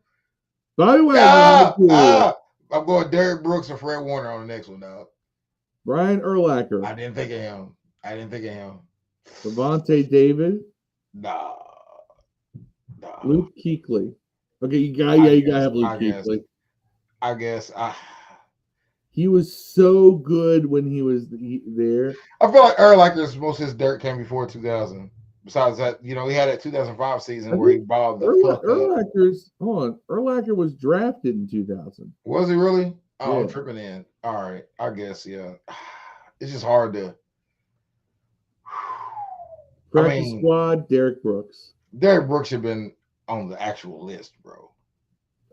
Bobby Wagner. I'm going Derek Brooks or Fred Warner on the next one, dog. Brian Urlacher. I didn't think of him. Levante David. Nah. Luke Kuechly. Okay, you gotta have Luke Kuechly. I guess. He was so good when he was there. I feel like Urlacher's most of his dirt came before 2000. Besides that, he had that 2005 season where he balled the fuck up. Urlacher was drafted in 2000. Was he really? Oh, yeah. I'm tripping in. All right, I guess, yeah. It's just hard to. Practice squad, Derek Brooks. Derek Brooks should have been on the actual list, bro.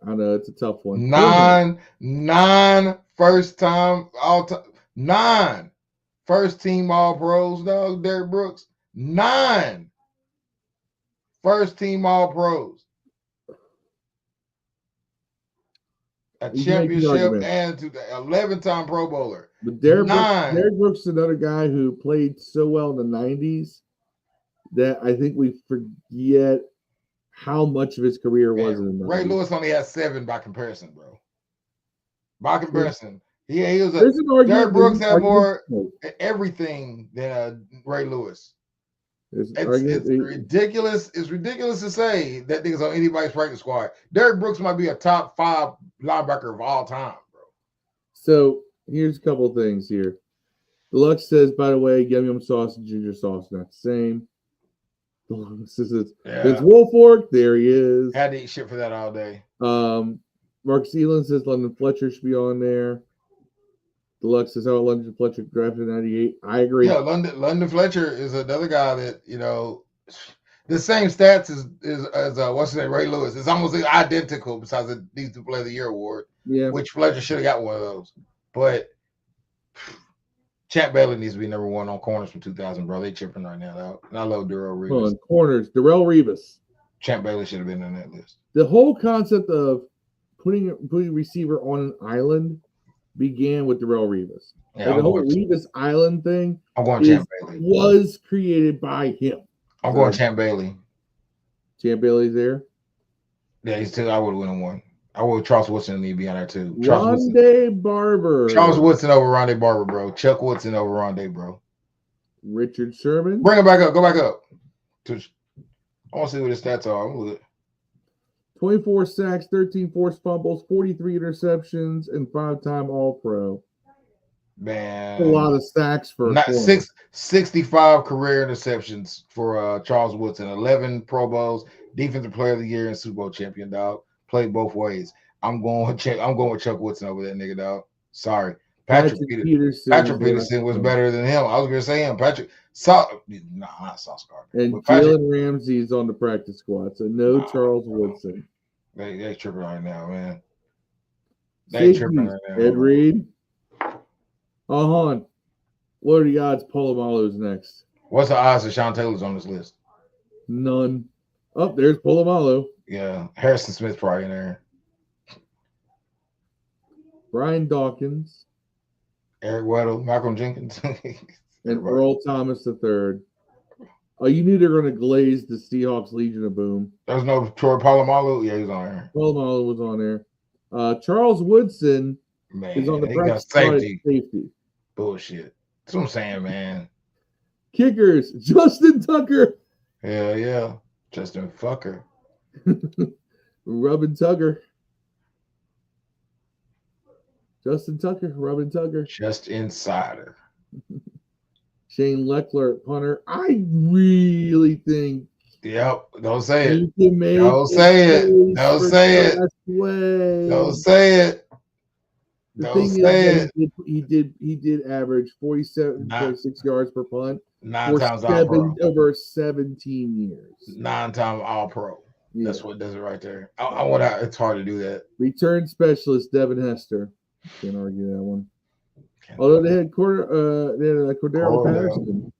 I know it's a tough one. 9 first time all time. 9 first team all pros, dog. Derek Brooks. 9 first team all pros. A championship and 11-time Pro Bowler. But Derek Brooks is another guy who played so well in the 90s that I think we forget how much of his career was in the 90s. Ray Lewis only had 7 by comparison, bro. By comparison. He was Derek Brooks had more everything than Ray Lewis. It's ridiculous. It's ridiculous to say that nigga's on anybody's practice squad. Derek Brooks might be a top 5 linebacker of all time, bro. So here's a couple of things here. Deluxe says, by the way, yum yum sauce and ginger sauce not the same. Deluxe says, Vince Wilfork, there he is. Had to eat shit for that all day. Marcus Elam says London Fletcher should be on there. Deluxe says, oh, London Fletcher drafted in 98. I agree. Yeah, London Fletcher is another guy that, the same stats as what's his name, Ray Lewis. It's almost identical besides the Defensive Player of the Year award. Yeah. Which Fletcher should have got one of those. But Champ Bailey needs to be number 1 on corners from 2000, bro. They chipping right now, though. And I love Darrell Revis. On corners, Darrell Revis. Champ Bailey should have been on that list. The whole concept of putting a receiver on an island began with Darrell Revis. Yeah, the whole Revis Island thing Champ Bailey. Was created by him. I'm going Champ Bailey. Champ Bailey's there? Yeah, he's 2. I would win 1. I would. Charles Woodson need to be on there too. Rondé Barber. Charles Woodson over Rondé Barber, bro. Chuck Woodson over Rondé, bro. Richard Sherman. Bring him back up. Go back up. I want to see what his stats are. I'm with it. 24 sacks, 13 forced fumbles, 43 interceptions, and 5-time All-Pro. Man, a lot of sacks for 65 career interceptions for Charles Woodson, 11 Pro Bowls, Defensive Player of the Year, and Super Bowl champion, dog. Played both ways. I'm going with Chuck Woodson over that nigga, dog. Sorry. Patrick Peterson was better than him. I was gonna say him. Not Sauce Gardner. And Jalen Ramsey's on the practice squad, so no Charles Woodson. They tripping right now, man. They tripping right now. Ed Reed. What are the odds Polamalu's next? What's the odds that Sean Taylor's on this list? None. Oh, there's Polamalu. Yeah, Harrison Smith probably in there. Brian Dawkins. Eric Weddle, Malcolm Jenkins. And Earl Thomas III. Oh, you knew they were going to glaze the Seahawks Legion of Boom. There's no Troy Polamalu? Yeah, he's on there. Polamalu was on there. Charles Woodson is on the practice safety. Bullshit. That's what I'm saying, man. Kickers, Justin Tucker. Hell yeah. Justin Fucker. Rubbin Tugger. Justin Tucker, Rubbin Tugger. Just Insider. Shane Leckler, punter. I really think. Yep. Don't say it. He can make Don't say it. case Don't for say it. West Way. Don't say it. The Don't thing say is it. that he did average 47.6 yards per punt 9 times All Pro. over 17 years. 9-time All Pro. Yeah. That's what does it right there. I want to. It's hard to do that. Return specialist Devin Hester. Can't argue that one. Although they had Cordero Patterson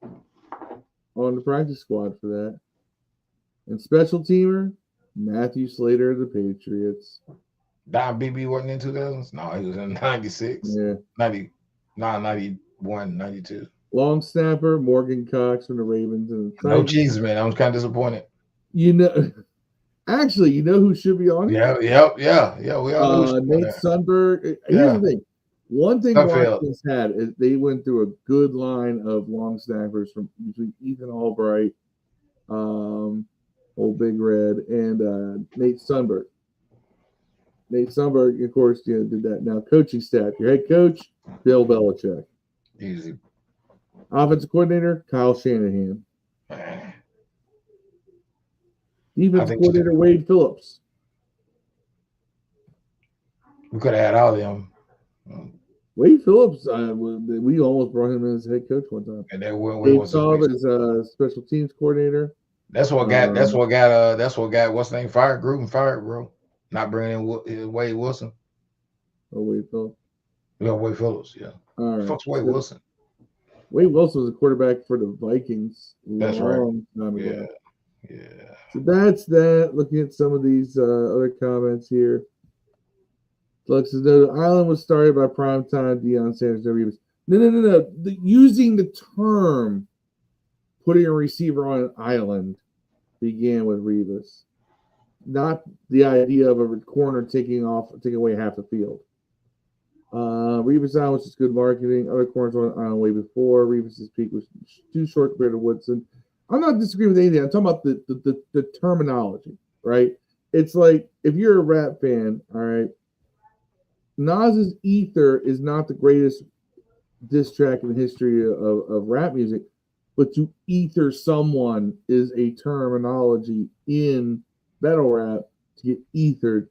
on the practice squad for that. And special teamer Matthew Slater of the Patriots. Don BB wasn't in 2000s? No, he was in 96. Yeah. 91, 92. Long snapper Morgan Cox from the Ravens. And the No cheese, man. I was kind of disappointed. Actually, you know who should be on it? Yeah. We all know Nate Sundberg. Here's the thing. One thing Washington's had is they went through a good line of long snappers from between Ethan Albright, old Big Red, and Nate Sundberg. Nate Sundberg, of course, did that. Now, coaching staff. Your head coach, Bill Belichick. Easy. Offensive coordinator, Kyle Shanahan. Defensive coordinator, Wade Phillips. We could have had all of them. Wade Phillips, we almost brought him as head coach one time. And then Dave Staub is special teams coordinator. That's what got what's the name fired? Gruden fired, bro. Not bringing in Wade Wilson. Oh, Wade Phillips. Yeah, Wade Phillips. Yeah. All right. Fuck's Wade Wilson. Wade Wilson was a quarterback for the Vikings. That's right. Time ago. Yeah. So that's that. Looking at some of these other comments here. Lux says, no, the island was started by primetime Deion Sanders. No. Using the term putting a receiver on an island began with Revis. Not the idea of a corner taking away half the field. Revis Island was just good marketing. Other corners were on island way before. Revis's peak was too short compared to Woodson. I'm not disagreeing with anything. I'm talking about the terminology, right? It's like if you're a rap fan, all right, Nas's Ether is not the greatest diss track in the history of rap music, but to ether someone is a terminology in battle rap. To get ethered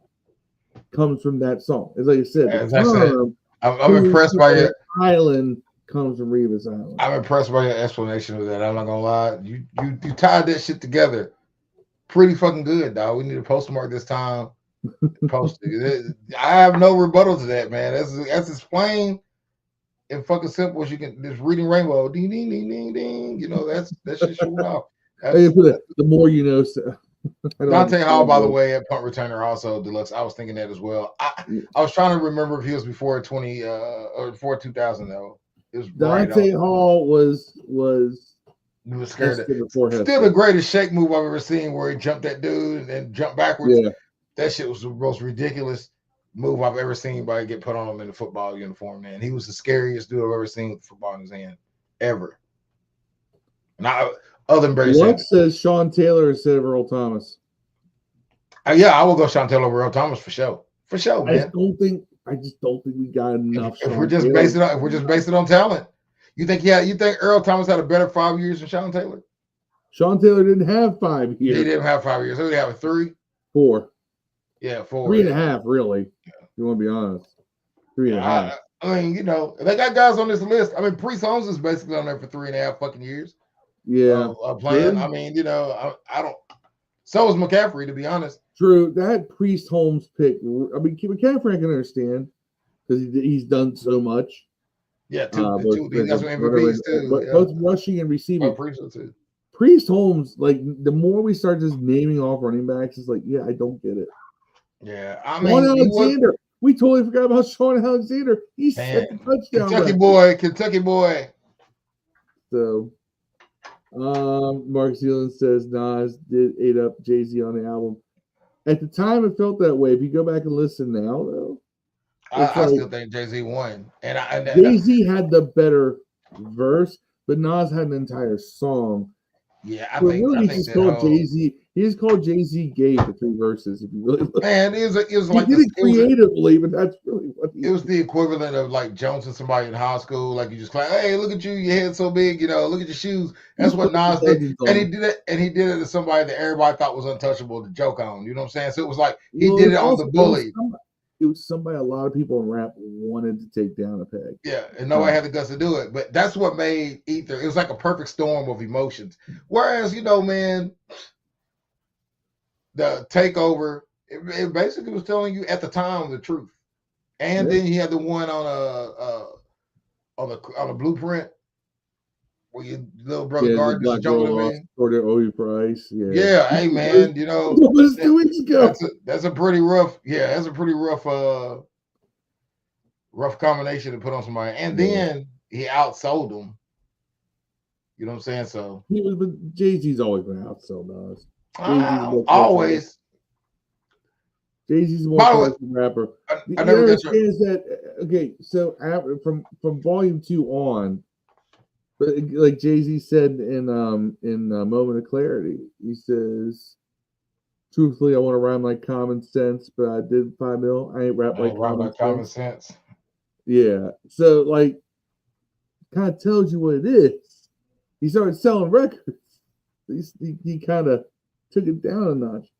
comes from that song. As like I said, I'm impressed by your island comes from Revis Island. I'm impressed by your explanation of that. I'm not gonna lie. You tied that shit together pretty fucking good, dog. We need to postmark this time. Post it. I have no rebuttal to that, man. That's as plain and fucking simple as you can. Just reading Rainbow, ding ding ding ding ding. You know that's shit shooting off. The more you know. Dante Hall, by the way, at punt returner also deluxe. I was thinking that as well. I was trying to remember if he was before 20 or before 2000 though. It was Dante Hall was scared. Still the greatest shake move I've ever seen, where he jumped that dude and then jumped backwards. Yeah. That shit was the most ridiculous move I've ever seen anybody get put on him in a football uniform, man. He was the scariest dude I've ever seen with football in his hand, ever. Not other than Barry Lux says Sean Taylor instead of Earl Thomas. Yeah, I will go Sean Taylor over Earl Thomas for sure. For sure, man. I just don't think we got enough. If we're just basing it on talent. You think Earl Thomas had a better 5 years than Sean Taylor? Sean Taylor didn't have 5 years. He didn't have 5 years. Who did he have? 3? 4. Yeah, 4. 3.5, really. Yeah. If you want to be honest. 3.5. I mean, they got guys on this list. I mean, Priest Holmes is basically on there for 3.5 fucking years. Yeah. Playing. I mean, I don't. So is McCaffrey, to be honest. True. That Priest Holmes pick. I mean, McCaffrey I can understand because he's done so much. Yeah, two got some MVPs too. But both rushing and receiving. Priest Holmes, like the more we start just naming off running backs, it's like, yeah, I don't get it. Yeah, I mean, Sean Alexander. We totally forgot about Sean Alexander. He set the touchdown. Kentucky boy. So, Mark Zealand says Nas did ate up Jay-Z on the album. At the time, it felt that way. If you go back and listen now, though, I still think Jay-Z won. And Jay-Z had the better verse, but Nas had an entire song. Yeah, But I really, he think just that called whole Jay-Z. He just called Jay-Z gay for 3 verses. If you really look, man, it was he like did this. it creatively, but that's really what he It was the equivalent of like Jones and somebody in high school. Like you just like, hey, look at you, your head's so big, look at your shoes. That's what Nas did, and he did it, to somebody that everybody thought was untouchable to joke on. You know what I'm saying? So it was like he Well, did it it's on also the bully. it was somebody a lot of people in rap wanted to take down a peg. Yeah, and nobody had the guts to do it. But that's what made Ether. It was like a perfect storm of emotions. Whereas, man, the takeover, it basically was telling you at the time the truth. And then he had the one on a blueprint where your little brother Garden is jumping at me. Or their OE price. Yeah, hey man, it was 2 weeks ago. That's a pretty rough. Yeah, that's a pretty rough rough combination to put on somebody. And then he outsold him. You know what I'm saying? So Jay-Z's always been outsold Nas. Always. Jay-Z's a more powerful rapper. I never understand that. Okay, so from volume 2 on, but like Jay-Z said in Moment of Clarity, he says, "Truthfully, I want to rhyme like common sense, but I did 5 mil. I ain't rap like common sense." Yeah, so like, kind of tells you what it is. He started selling records. He kind of took it down a notch.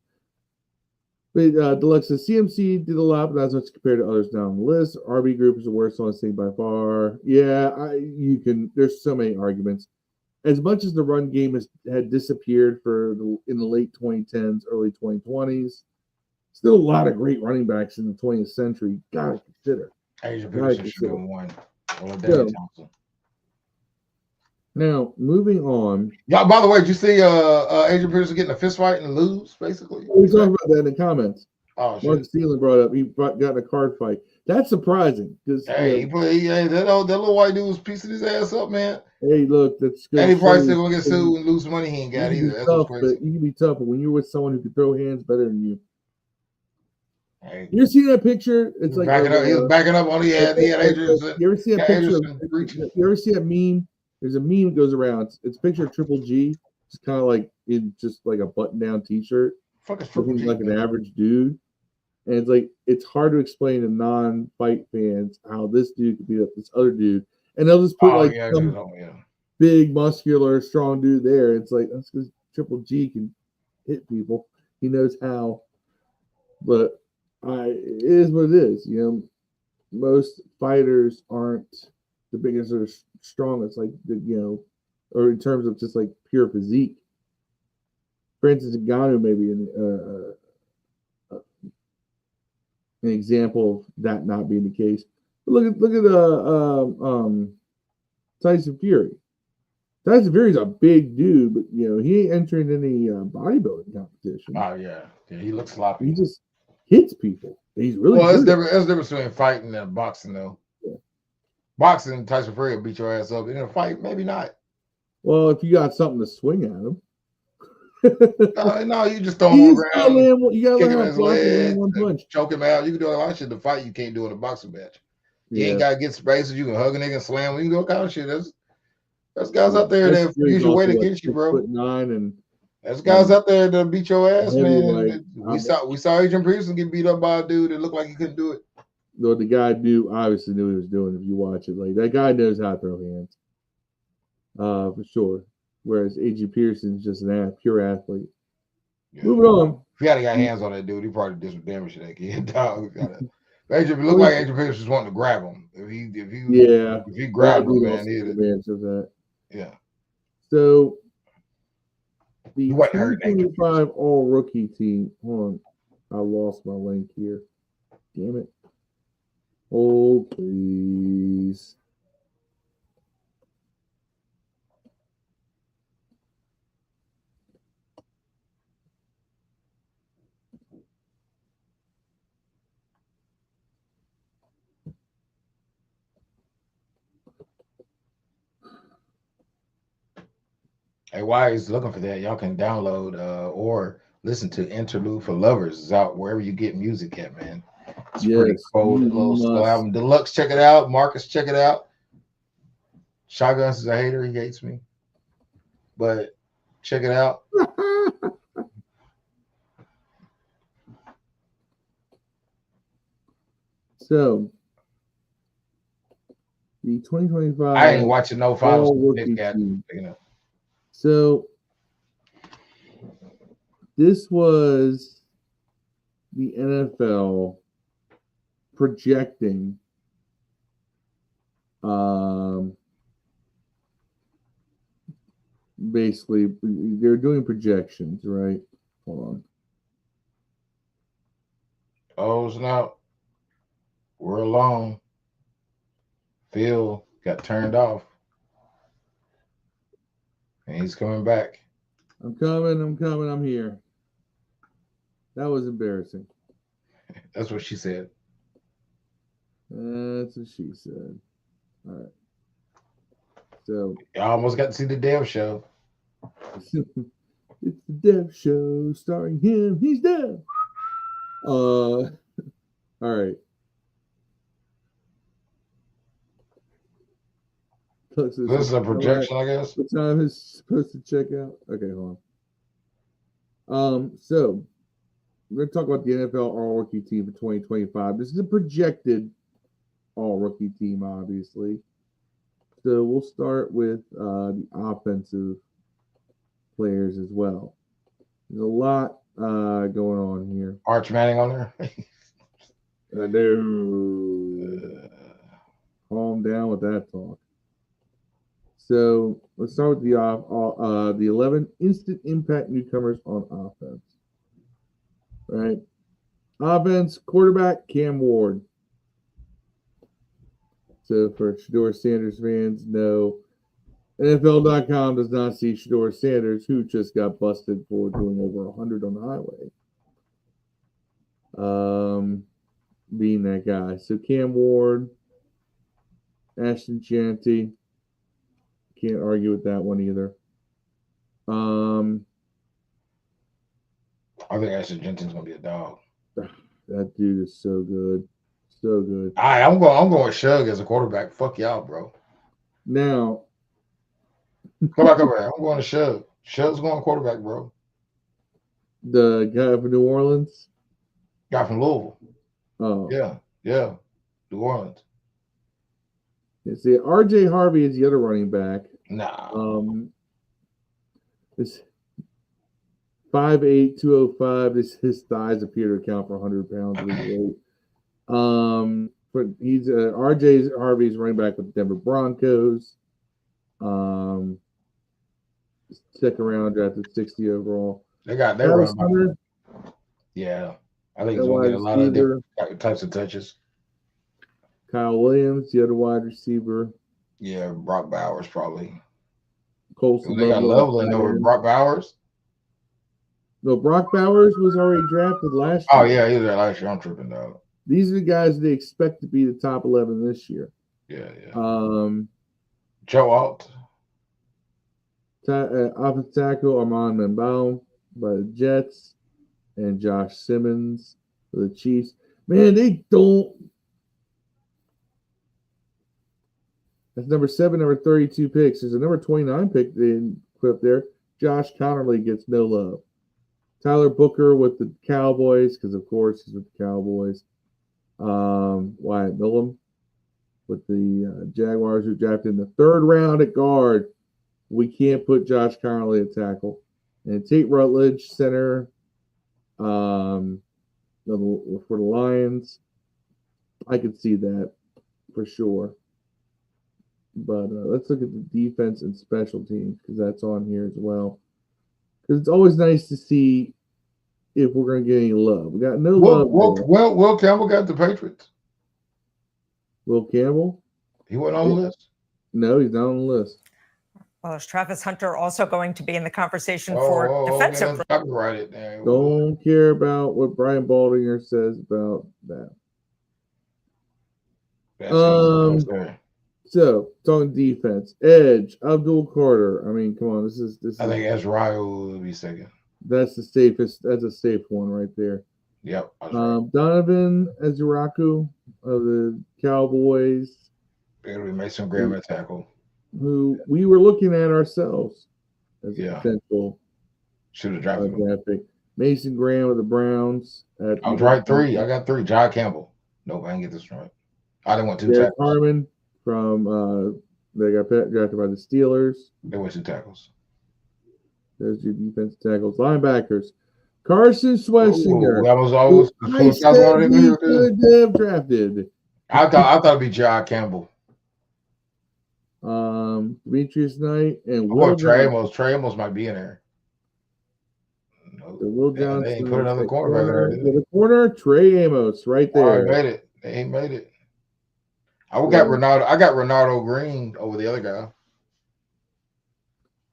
But Deluxe says CMC did a lot, but not as much compared to others down the list. RB Group is the worst on the scene by far. Yeah, there's so many arguments. As much as the run game had disappeared in the late 2010s, early 2020s, still a lot of great running backs in the 20th century. Gotta consider. Asia Peterson should have been one. Now, moving on. Yeah, by the way, did you see Adrian Peterson getting a fist fight and lose, basically? We talked about that in the comments. Oh, Mark Steelan brought up he got in a card fight. That's surprising because that little white dude was piecing his ass up, man. Hey, look, that's good. And he probably still gonna get sued and lose money he ain't got either. That's what's crazy. You can be tough, but when you're with someone who can throw hands better than you. Hey. You see that picture? It's like he was backing up on he had Adrian. You ever see a picture? You ever see a meme? There's a meme that goes around. It's a picture of Triple G. It's kind of like in just like a button-down T-shirt, looking like an average dude. And it's like it's hard to explain to non-fight fans how this dude could beat up this other dude, and they'll just put some big, muscular, strong dude there. It's like that's because Triple G can hit people. He knows how. But it is what it is. Most fighters aren't the biggest or strongest, like or in terms of just like pure physique. For instance, Ngannou may be an example of that not being the case. But look at Tyson Fury. Tyson Fury's a big dude, but he ain't entering any bodybuilding competition. Oh yeah, he looks sloppy. He just hits people. He's really that's the difference between fighting and boxing, though. Yeah. Boxing, Tyson Fury will beat your ass up. In a fight, maybe not. Well, if you got something to swing at him. No, you just throw him on the ground. You gotta learn how to block in one punch. Choke him out. You can do a lot of shit to fight you can't do in a boxing match. You ain't gotta get spaces. You can hug a nigga and slam him. You can do all kind of shit. There's guys out there that use your weight against you, bro. 6'9" and there's guys out there that beat your ass, man. We saw Adrian Peterson get beat up by a dude that looked like he couldn't do it. Though the guy obviously knew what he was doing. If you watch it, like that guy knows how to throw hands, for sure. Whereas A.J. Pearson's just a pure athlete. Yeah. Moving on. If he had got hands on that dude, he probably did some damage to that kid. Dog. It looked like A.J. Pearson was wanting to grab him. If he grabbed him, man, he did that. Yeah. So the 2025 All Rookie team. Hold on, I lost my link here. Damn it! Oh please. Hey, while he's looking for that, y'all can download or listen to Interlude for Lovers. It's out wherever you get music at, man. It's pretty cool. Little slow album. Deluxe, check it out. Marcus, check it out. Shotguns is a hater. He hates me. But check it out. So, the 2025. I ain't watching no finals. All-rookie team. So, this was the NFL projecting basically they're doing projections, right? Hold on. Oh, snap. We're alone. Phil got turned off. And he's coming back. I'm coming, I'm here. That was embarrassing. That's what she said. That's what she said. All right. So I almost got to see the Dev show. It's the Dev show starring him. He's Dev. All right. This is a projection, I guess. What time is supposed to check out? Okay, hold on. So we're going to talk about the NFL All-Rookie team for 2025. This is a projected All-Rookie team, obviously. So we'll start with the offensive players as well. There's a lot going on here. Arch Manning on there. I know. Calm down with that talk. So let's start with the 11 instant impact newcomers on offense. Right. Offense, quarterback, Cam Ward. So for Shedeur Sanders fans, no. NFL.com does not see Shedeur Sanders, who just got busted for doing over 100 on the highway. Being that guy. So Cam Ward, Ashton Chanty. Can't argue with that one either. I think Ashton Jensen's gonna be a dog. That dude is so good. So good. I'm going Shug as a quarterback. Fuck y'all, bro. Now come back. I'm going to Shug. Shug's going quarterback, bro. The guy from New Orleans? Guy from Louisville. Oh. Yeah. New Orleans. See, RJ Harvey is the other running back. Nah. This 5'8", 205. His thighs appear to account for 100 pounds of his weight. But he's RJ Harvey's running back with the Denver Broncos. Second round drafted 60 overall. They got their running back. Yeah. I think he's gonna get a lot of different types of touches. Kyle Williams, the other wide receiver. Yeah, Brock Bowers probably. Colson they got Loveland over Brock Bowers. No, Brock Bowers was already drafted last Oh year. yeah, he was there last year. I'm tripping though. These are the guys they expect to be the top 11 this year. Yeah. Joe Alt. Offensive tackle Armand Membaum by the Jets, and Josh Simmons for the Chiefs. Man, they don't. That's number 7, number 32 picks. There's a number 29 pick they didn't put up there. Josh Connerly gets no love. Tyler Booker with the Cowboys, because of course he's with the Cowboys. Wyatt Millum with the Jaguars, who drafted in the 3rd round at guard. We can't put Josh Connerly at tackle. And Tate Rutledge, center for the Lions. I could see that for sure. But let's look at the defense and special teams, because that's on here as well. Because it's always nice to see if we're going to get any love. We got no love. Will Campbell got the Patriots. Will Campbell? He wasn't on the list? No, he's not on the list. Well, is Travis Hunter also going to be in the conversation for defensive? Copyright it. Don't care about what Brian Baldinger says about that. So, talking defense, edge, Abdul Carter. I mean, come on, this is. I think Ezra will be second. That's the safest. That's a safe one right there. Yep. Donovan Ezraku of the Cowboys. It'll be Mason Graham at tackle. who we were looking at ourselves as a potential should have drafted draft pick. Mason Graham of the Browns. I was right 3. I got 3. John Campbell. Nope, I didn't get this right. I didn't want 2 Derek tackles. Harmon from they got drafted by the Steelers. They went 2 tackles. There's your defensive tackles. Linebackers. Carson Schwessinger. That was always I said he could have drafted. I thought it'd be John Campbell. Demetrius Knight and Will Trey Amos might be in there. Will Johnson. They ain't put another cornerback there. The corner, Trey Amos, right there. They ain't made it. I got Ronaldo Green over the other guy.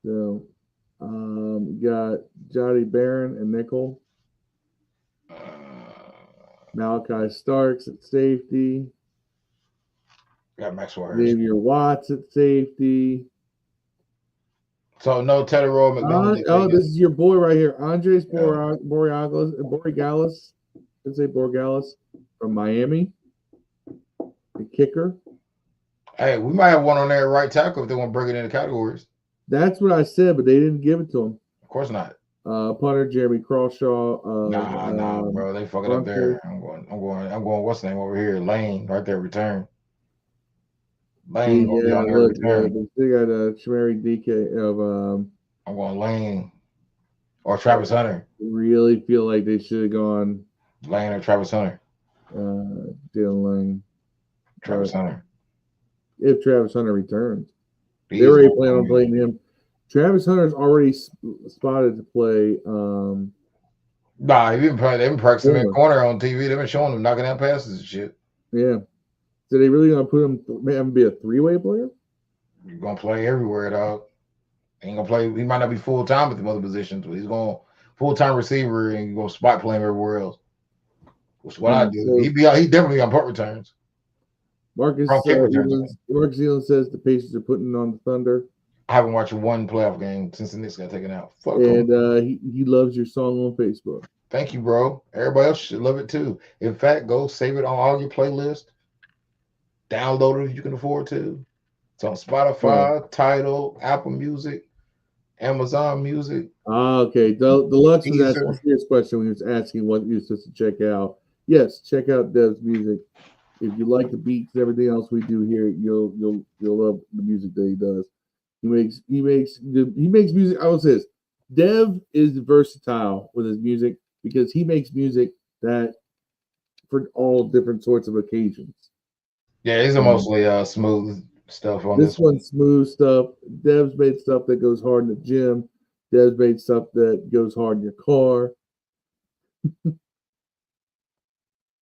So, got Johnny Barron and nickel. Malachi Starks at safety. Got Max Wires. Xavier Watts at safety. So no Teddy Roy McMillan. This is your boy right here, Andres Borregales. Let's say Borregales from Miami. The kicker. Hey, we might have one on there at right tackle if they want to bring it into categories. That's what I said, but they didn't give it to him. Of course not. Punter Jeremy Crawshaw. Nah, bro. They fucking up there. I'm going. What's the name over here? Lane, right there. Return. Lane will be on their return. They got Shamari DK of. I'm going Lane or Travis Hunter. Really feel like they should have gone Lane or Travis Hunter. Dylan Lane. Travis Hunter. If Travis Hunter returns, they already plan on playing him. Travis Hunter's already spotted to play. Nah, they've been practicing in corner on TV. They've been showing him knocking down passes and shit. Yeah. So they really gonna put him? Have him be a 3-way player? He's gonna play everywhere, dog. Ain't gonna play. He might not be full time at the other positions, but he's going full time receiver and he's gonna spot play him everywhere else. Which is what I do. So, he definitely on punt returns. Marcus Zeeland says the Pacers are putting on the Thunder. I haven't watched one playoff game since the Knicks got taken out. Fuck and he loves your song on Facebook. Thank you, bro. Everybody else should love it too. In fact, go save it on all your playlists. Download it if you can afford to. It's on Spotify, Tidal, Apple Music, Amazon Music. Okay. Deluxe was asking a serious question when he was asking what you're supposed to check out. Yes, check out Dev's music. If you like the beats and everything else we do here, you'll love the music that he does. He makes music. I would say this. Dev is versatile with his music because he makes music that for all different sorts of occasions. Yeah, these are mostly smooth stuff on this one's smooth stuff. Dev's made stuff that goes hard in the gym. Dev's made stuff that goes hard in your car.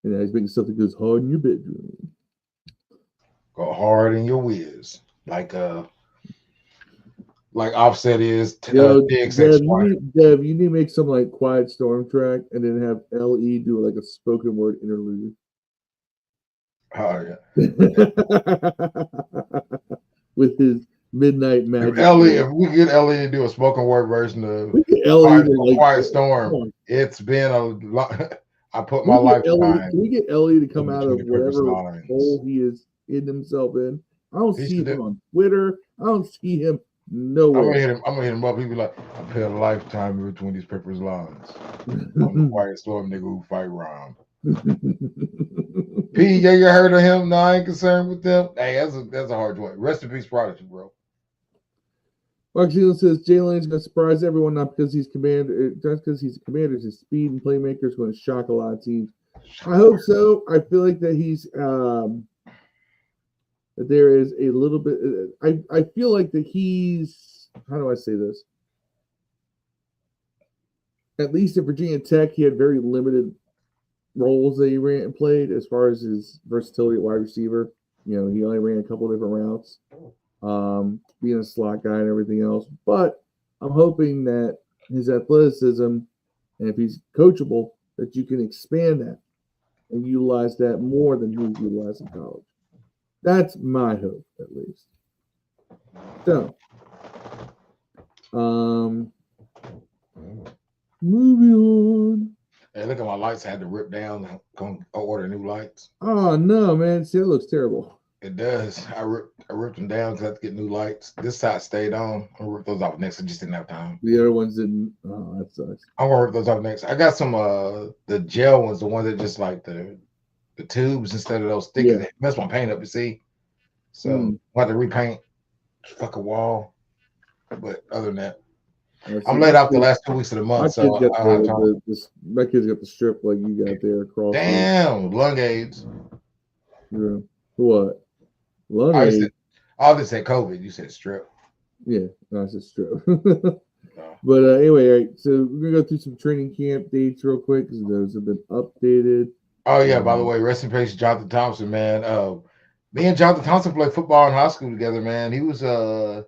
And he's making stuff that goes hard in your bedroom. Go hard in your whiz. Like Offset is Dev, you need to make some like Quiet Storm track and then have LE do like a spoken word interlude. Oh yeah. With his Midnight Magic. If we get LE to do a spoken word version of Quiet Storm, it's been a lot. I put my life behind. Can we get LE to come out of whatever hole he is in himself in? I don't see him on Twitter. I don't see him nowhere. I'm gonna hit him up. He'll be like, I put a lifetime in between these Pepper's lines. I'm the Quiet Storm nigga who fight rhyme. P, you heard of him? No, I ain't concerned with them. Hey, that's a hard one. Rest in peace, Prodigy, bro. Mark Zealand says Jay Lane's going to surprise everyone, not because he's commander, just because he's a commander. His speed and playmaker is going to shock a lot of teams. I hope so. I feel like that he's that there is a little bit. I feel like that he's. How do I say this? At least at Virginia Tech, he had very limited roles that he ran and played as far as his versatility at wide receiver. You know, he only ran a couple different routes. Being a slot guy and everything else. But I'm hoping that his athleticism, and if he's coachable, that you can expand that and utilize that more than he was utilized in college. That's my hope, at least. So, moving on. Hey, look at my lights. I had to rip down and come order new lights. Oh, no, man. See, it looks terrible. It does. I ripped them down because I had to get new lights. This side stayed on. I'm gonna rip those off next. I just didn't have time. The other ones didn't. Oh, that sucks. I'm gonna rip those off next. I got some the gel ones, the ones that just like the tubes instead of those stickers. Yeah. That's my paint up, you see. So I have to repaint fucking wall. But other than that, I'm laid off the last 2 weeks of the month, so I don't have time. My kids got the strip like you got there across. Damn, lung aids. Yeah. What? Lung I aids. obviously said COVID. You said strip. Yeah, no, it's a strip. But anyway, all right, so we're gonna go through some training camp dates real quick because those have been updated. Oh yeah, by the way, rest in peace, Jonathan Thompson, man. Me and Jonathan Thompson played football in high school together, man. He was a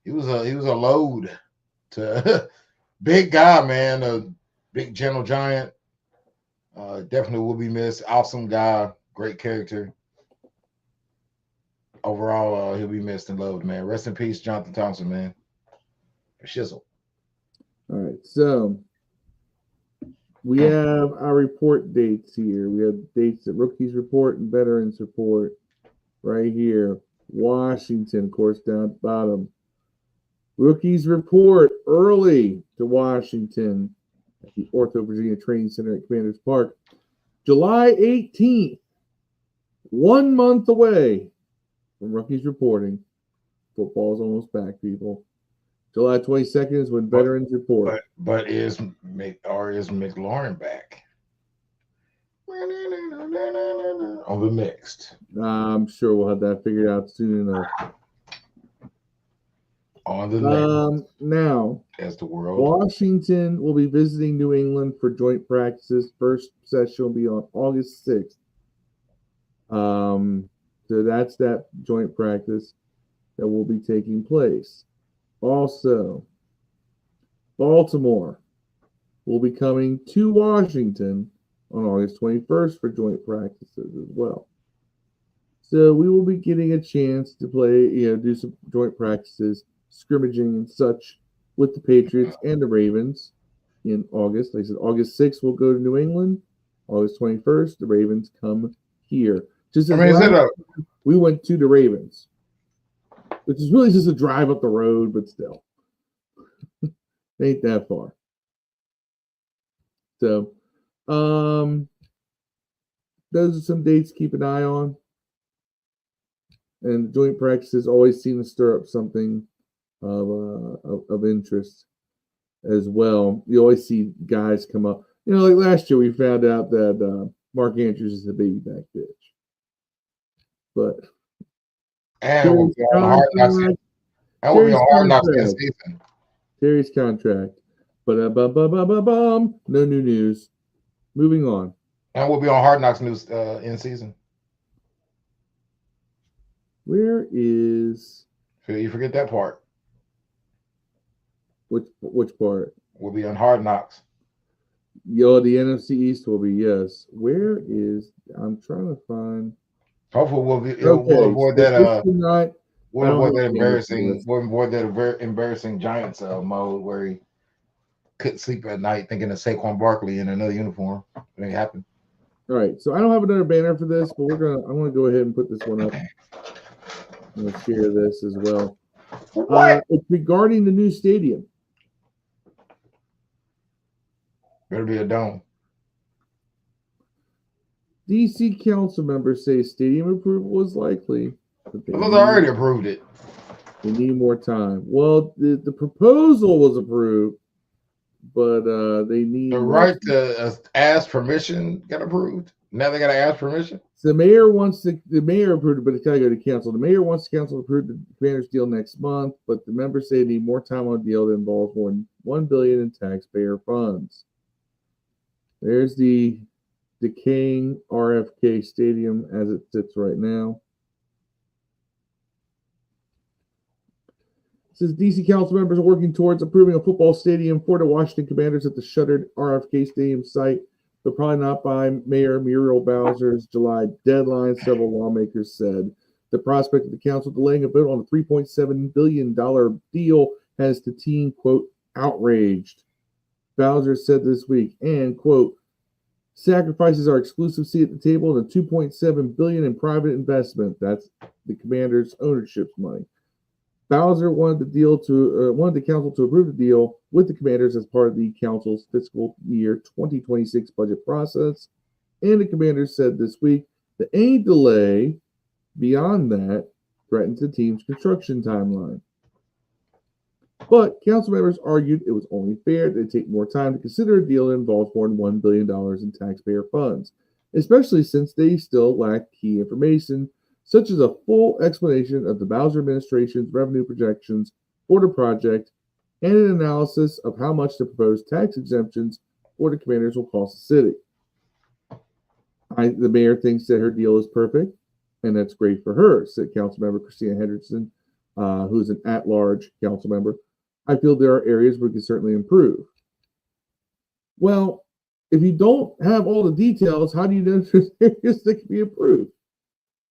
load to big guy, man. A big gentle giant. Definitely will be missed. Awesome guy, great character. Overall, he'll be missed and loved, man. Rest in peace, Jonathan Thompson, man. For shizzle. All right, so we have our report dates here. We have dates that rookies report and veterans report right here. Washington, of course, down at the bottom. Rookies report early to Washington at the Ortho Virginia Training Center at Commanders Park. July 18th, 1 month away from rookies reporting. Football's almost back, people. July 22nd is when veterans report. But is McLaurin back? On the mixed. I'm sure we'll have that figured out soon enough. On the next. Now, as the world. Washington will be visiting New England for joint practices. First session will be on August 6th. So that's that joint practice that will be taking place. Also, Baltimore will be coming to Washington on August 21st for joint practices as well. So we will be getting a chance to play, do some joint practices, scrimmaging and such with the Patriots and the Ravens in August. Like I said, August 6th, we'll go to New England. August 21st, the Ravens come here. We went to the Ravens, which is really just a drive up the road, but still. Ain't that far. So, those are some dates to keep an eye on. And joint practices always seem to stir up something of interest as well. You always see guys come up. Like last year we found out that Mark Andrews is a baby back bitch. But we'll be on Hard Knocks this season. Terry's contract. But no new news. Moving on. And we'll be on Hard Knocks news in season. Where is? You forget that part. Which part? We'll be on Hard Knocks. The NFC East will be, yes. Where is? I'm trying to find. Hopefully we'll avoid that. We'll avoid that embarrassing. We'll avoid that very embarrassing Giants mode where he couldn't sleep at night thinking of Saquon Barkley in another uniform. It ain't happened. All right, so I don't have another banner for this, but I'm gonna go ahead and put this one up. I'm gonna share this as well. It's regarding the new stadium. Better be a dome. DC council members say stadium approval is likely. They already approved it. They need more time. Well, the proposal was approved, but they need the right to ask permission got approved. Now they got to ask permission. So the mayor approved it, but it's got to go to council. The mayor wants the council to approve the Commanders deal next month, but the members say they need more time on a deal that involves more than $1 billion in taxpayer funds. There's the decaying RFK Stadium as it sits right now. It says DC council members are working towards approving a football stadium for the Washington Commanders at the shuttered RFK Stadium site, but probably not by Mayor Muriel Bowser's July deadline, several lawmakers said. The prospect of the council delaying a vote on a $3.7 billion deal has the team, quote, outraged. Bowser said this week, and, quote, sacrifices our exclusive seat at the table and the $2.7 billion in private investment. That's the Commanders' ownership money. Bowser wanted the council to approve the deal with the Commanders as part of the council's fiscal year 2026 budget process. And the Commanders said this week that any delay beyond that threatens the team's construction timeline. But council members argued it was only fair they take more time to consider a deal that involves more than $1 billion in taxpayer funds, especially since they still lack key information, such as a full explanation of the Bowser administration's revenue projections for the project and an analysis of how much the proposed tax exemptions for the Commanders will cost the city. The mayor thinks that her deal is perfect, and that's great for her, said Councilmember Christina Henderson, who's an at-large council member. I feel there are areas we can certainly improve. Well, if you don't have all the details, how do you know there's areas that can be improved?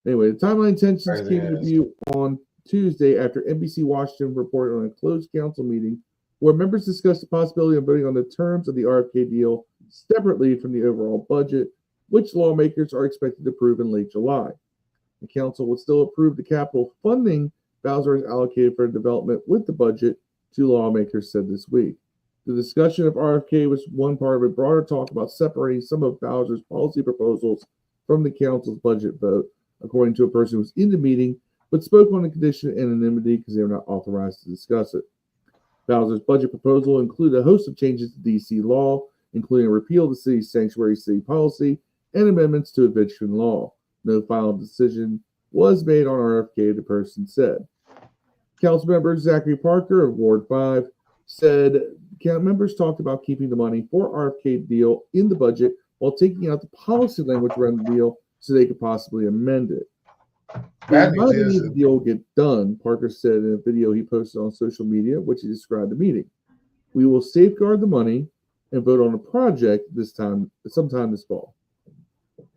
Anyway, the timeline tensions came into view on Tuesday after NBC Washington reported on a closed council meeting where members discussed the possibility of voting on the terms of the RFK deal separately from the overall budget, which lawmakers are expected to approve in late July. The council would still approve the capital funding Bowser has allocated for development with the budget, two lawmakers said this week. The discussion of RFK was one part of a broader talk about separating some of Bowser's policy proposals from the council's budget vote, according to a person who was in the meeting, but spoke on the condition of anonymity because they were not authorized to discuss it. Bowser's budget proposal included a host of changes to D.C. law, including a repeal of the city's sanctuary city policy and amendments to eviction law. No final decision was made on RFK, the person said. Councilmember Zachary Parker of Ward 5 said members talked about keeping the money for RFK deal in the budget while taking out the policy language around the deal so they could possibly amend it. The deal will get done, Parker said in a video he posted on social media, which he described the meeting. We will safeguard the money and vote on a project sometime this fall.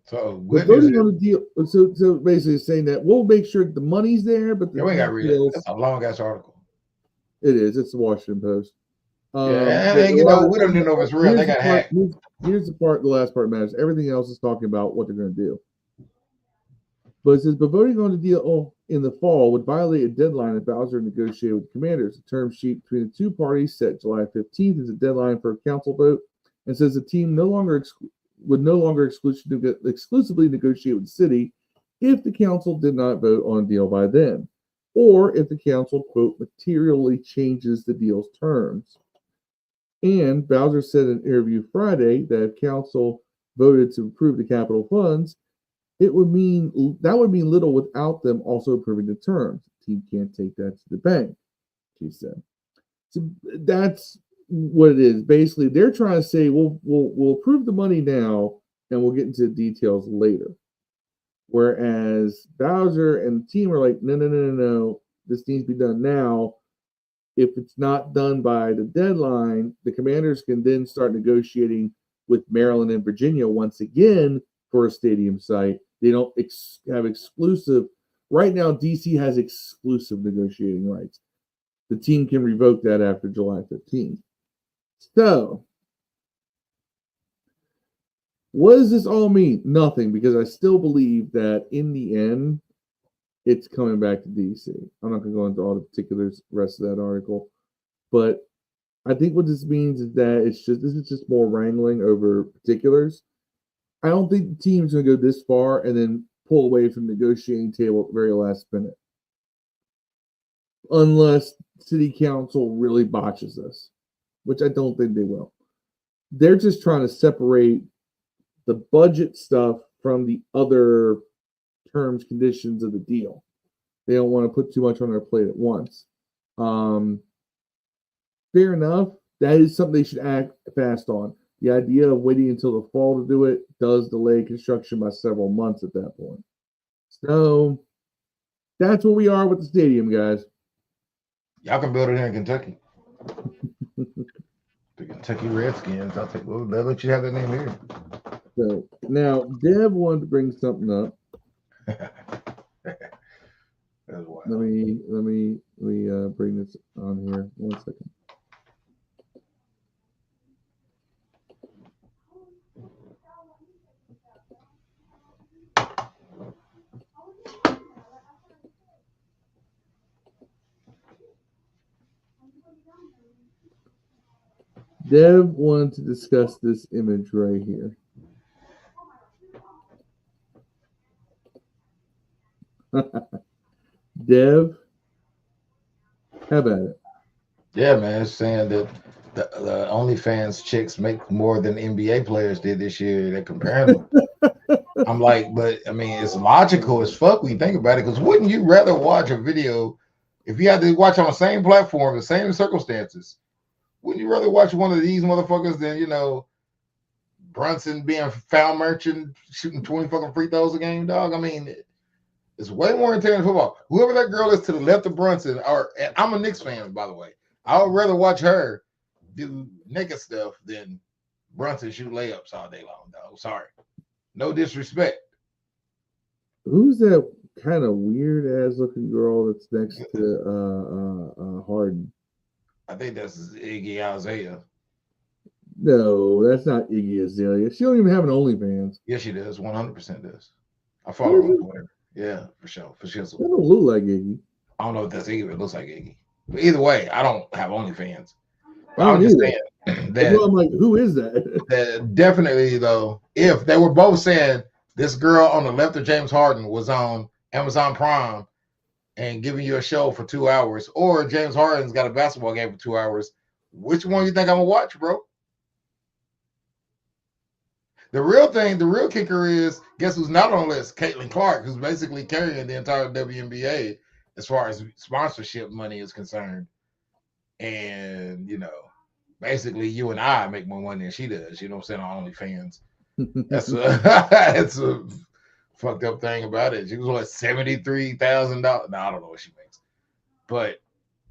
So voting on the deal. So basically saying that we'll make sure the money's there, but we got to read it. That's a long ass article. It is. It's the Washington Post. We don't even know if it's real. They got hacked. Here's the last part matters. Everything else is talking about what they're going to do. But it says, but voting on the deal in the fall would violate a deadline that Bowser negotiated with the Commanders. The term sheet between the two parties set July 15th as a deadline for a council vote, and says the team would no longer exclusively negotiate with the city if the council did not vote on a deal by then, or if the council, quote, materially changes the deal's terms. And Bowser said in an interview Friday that if council voted to approve the capital funds, that would mean little without them also approving the terms. The team can't take that to the bank, she said. So that's what it is. Basically, they're trying to say we'll approve the money now and we'll get into the details later. Whereas Bowser and the team are like, no, this needs to be done now. If it's not done by the deadline, the Commanders can then start negotiating with Maryland and Virginia once again for a stadium site. They don't have exclusive. Right now, D.C. has exclusive negotiating rights. The team can revoke that after July 15th. So, what does this all mean? Nothing, because I still believe that in the end, it's coming back to D.C. I'm not going to go into all the particulars, rest of that article, but I think what this means is that this is just more wrangling over particulars. I don't think the team's going to go this far and then pull away from the negotiating table at the very last minute, unless city council really botches this, which I don't think they will. They're just trying to separate the budget stuff from the other terms, conditions of the deal. They don't want to put too much on their plate at once. Fair enough. That is something they should act fast on. The idea of waiting until the fall to do it does delay construction by several months at that point. So that's where we are with the stadium, guys. Y'all can build it here in Kentucky. The Kentucky Redskins. I'll let you have that name here. So now Dev wanted to bring something up. Let me bring this on here. 1 second. Dev wanted to discuss this image right here. Dev, how about it? Yeah, man, it's saying that the OnlyFans chicks make more than NBA players did this year. They're comparing them. I'm like, but I mean, it's logical as fuck when you think about it. Because wouldn't you rather watch a video if you had to watch on the same platform, the same circumstances? Wouldn't you rather watch one of these motherfuckers than, you know, Brunson being foul merchant, shooting 20 fucking free throws a game, dog? I mean, it's way more intense than football. Whoever that girl is to the left of Brunson, and I'm a Knicks fan, by the way. I would rather watch her do naked stuff than Brunson shoot layups all day long, dog. Sorry. No disrespect. Who's that kind of weird ass looking girl that's next to Harden? I think that's Iggy Azalea. No, that's not Iggy Azalea. She don't even have an OnlyFans. Yes, she does. 100% does. I follow her on Twitter. Yeah, for sure. For sure. That don't look like Iggy. I don't know if that's Iggy, but it looks like Iggy. But either way, I don't have OnlyFans. I I'm just saying that. Well, I'm like, who is that? That definitely, though, if they were both saying this girl on the left of James Harden was on Amazon Prime and giving you a show for 2 hours, or James Harden's got a basketball game for 2 hours, which one you think I'm gonna watch, bro? The real kicker is, guess who's not on the list? Caitlin Clark, who's basically carrying the entire WNBA as far as sponsorship money is concerned. And, you know, basically you and I make more money than she does. You know what I'm saying? On OnlyFans. That's a fucked up thing about it. She was like $73,000. No, I don't know what she makes. But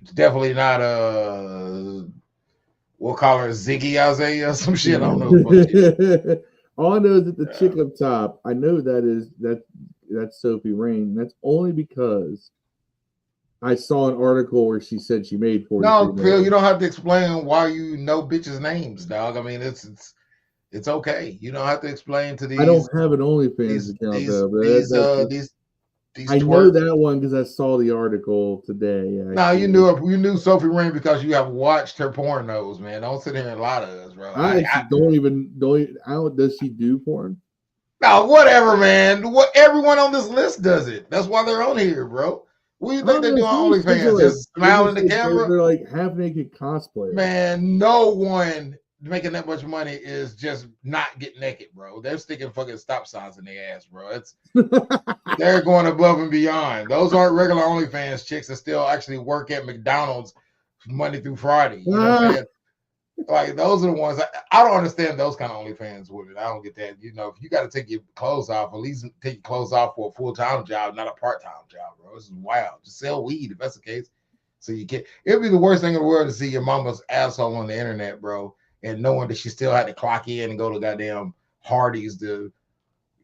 it's definitely not we'll call her Ziggy Azalea or some shit. I don't know. All I know is that the chick up top, I know that's Sophie Rain. That's only because I saw an article where she said she made 40. No, Phil, you don't have to explain why you know bitches' names, dog. I mean, it's okay. You don't have to explain to these. I don't have an OnlyFans account though. These I know that one because I saw the artical today. No, you knew Sophie Rain because you have watched her pornos, man. Don't sit here and lie to us, bro. Does she do porn? No, whatever, man. Everyone on this list does it. That's why they're on here, bro. What do you think they do on OnlyFans? Just smile in the camera? They're like half naked cosplayers. Man, no one making that much money is just not getting naked, bro. They're sticking fucking stop signs in their ass, bro. They're going above and beyond. Those aren't regular OnlyFans chicks that still actually work at McDonald's Monday through Friday. You know what I'm saying? Like, those are the ones. I don't understand those kind of OnlyFans women. I don't get that. You know, if you got to take your clothes off, at least take your clothes off for a full-time job, not a part-time job, bro. This is wild. Just sell weed if that's the case. So you can't. It'd be the worst thing in the world to see your mama's asshole on the internet, bro, and knowing that she still had to clock in and go to goddamn Hardee's to,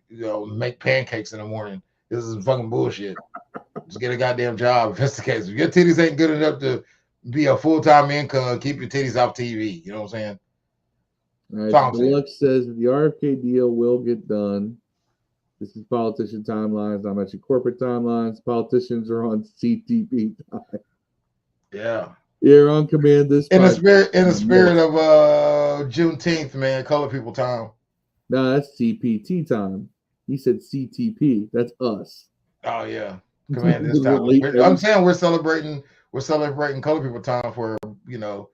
you know, make pancakes in the morning. This is fucking bullshit. Just get a goddamn job if that's the case. If your titties ain't good enough to be a full-time income, keep your titties off TV. You know what I'm saying? All right, Deluxe says that the RFK deal will get done. This is politician timelines. I'm actually corporate timelines. Politicians are on CTP time. Yeah. You're on command this in the spirit of Juneteenth, man, color people time. No, that's CPT time. He said CTP. That's us. Oh yeah. Command this time. I'm saying we're celebrating color people time for, you know,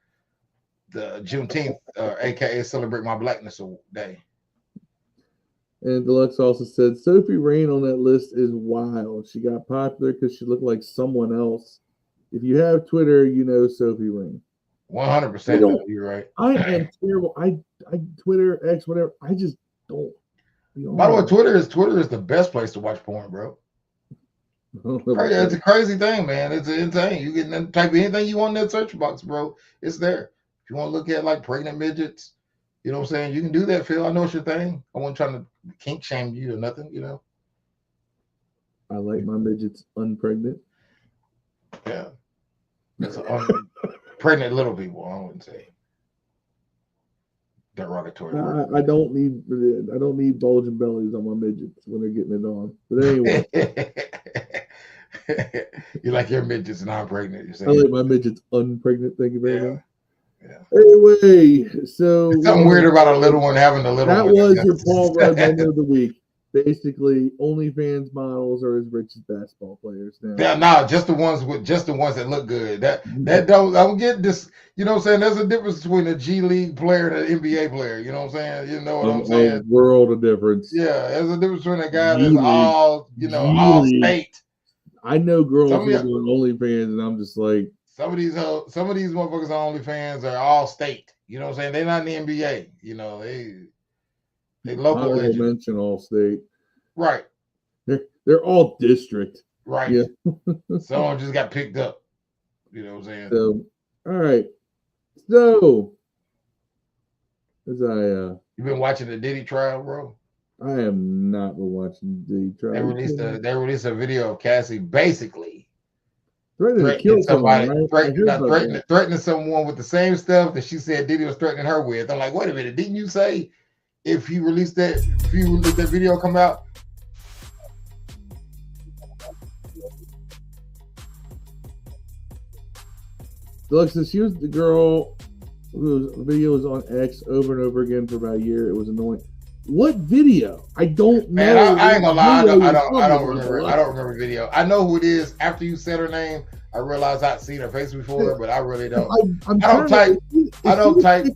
the Juneteenth, aka Celebrate My Blackness Day. And Deluxe also said Sophie Rain on that list is wild. She got popular because she looked like someone else. If you have Twitter, you know Sophie Rain. 100%. You're right. I am terrible. I Twitter, X, whatever. I just don't. By the way, Twitter is the best place to watch porn, bro. It's a crazy thing, man. It's insane. You can type anything you want in that search box, bro. It's there. If you want to look at like pregnant midgets, you know what I'm saying? You can do that, Phil. I know it's your thing. I wasn't trying to kink shame you or nothing, you know. I like my midgets unpregnant. Yeah. That's pregnant little people, I wouldn't say. Derogatory. I don't need bulging bellies on my midgets when they're getting it on. But anyway. You like your midgets non-pregnant, you're saying? I like my midgets unpregnant, thank you very much. Anyway, so There's something weird about a little one having a little that one. was your Paul Rudd moment of the week. Basically, OnlyFans models are as rich as basketball players now. Yeah, nah, just the ones that look good. That don't get this. You know what I'm saying? There's a difference between a G League player and an NBA player. You know what I'm saying? You know what I'm saying? A world of difference. Yeah, there's a difference between a guy G-League. that's all all state. I know girls who are doing OnlyFans, and I'm just like, some of these motherfuckers on OnlyFans are all state. You know what I'm saying? They're not in the NBA. You know, they local legends. Mention all state. Right. They're all district. Right. Yeah. Someone just got picked up. You know what I'm saying? So, all right. So, as you been watching the Diddy trial, bro? I am not been watching the Diddy trial. They released a video of Cassie basically threatening somebody, right? threatening someone with the same stuff that she said Diddy was threatening her with. I'm like, wait a minute, didn't you say if you let that video come out? Look, since she was the girl whose video was on X over and over again for about a year, it was annoying. What video? I don't know. Man, I ain't gonna lie. I don't remember. I don't remember the video. I know who it is. After you said her name, I realized I'd seen her face before, but I really don't. I don't type.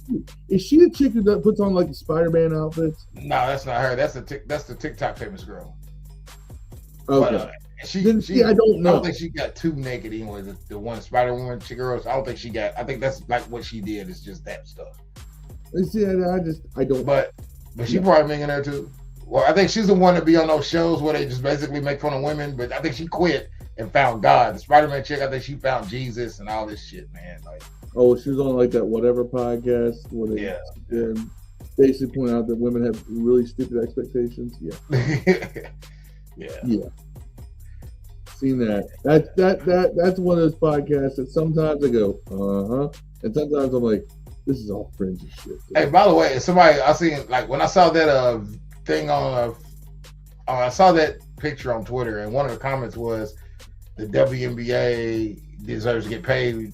Is she the chick that puts on like the Spider-Man outfits? No, that's not her. That's the TikTok famous girl. Okay. But, I don't know. I don't think she got too naked anyway. The one Spider-Woman girls. I don't think she got. I think that's like what she did is just that stuff. See, I don't. But she probably making there too. Well, I think she's the one that be on those shows where they just basically make fun of women. But I think she quit and found God. The Spider-Man chick, I think she found Jesus and all this shit, man. Like, oh, she was on like that whatever podcast where they basically point out that women have really stupid expectations. Yeah. Yeah. Seen that. That's one of those podcasts that sometimes I go, and sometimes I'm like, this is all fringy shit. Hey, by the way, I seen like when I saw that thing on I saw that picture on Twitter, and one of the comments was the WNBA deserves to get paid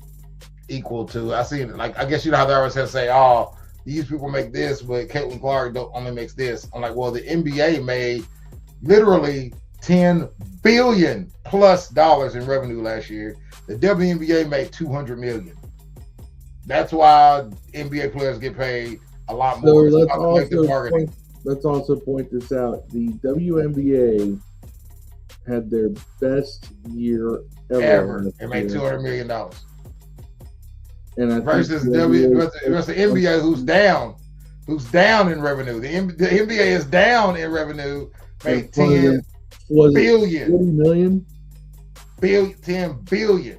equal to. I seen like, I guess you know how they always have to say, oh, these people make this, but Caitlin Clark only makes this. I'm like, well, the NBA made literally $10 billion plus in revenue last year. The WNBA made $200 million. That's why NBA players get paid a lot more. So let's also point this out. The WNBA had their best year ever. It made $200 million. And versus the NBA, who's down in revenue. The NBA is down in revenue. Made $10 billion. 40 million? $10 billion.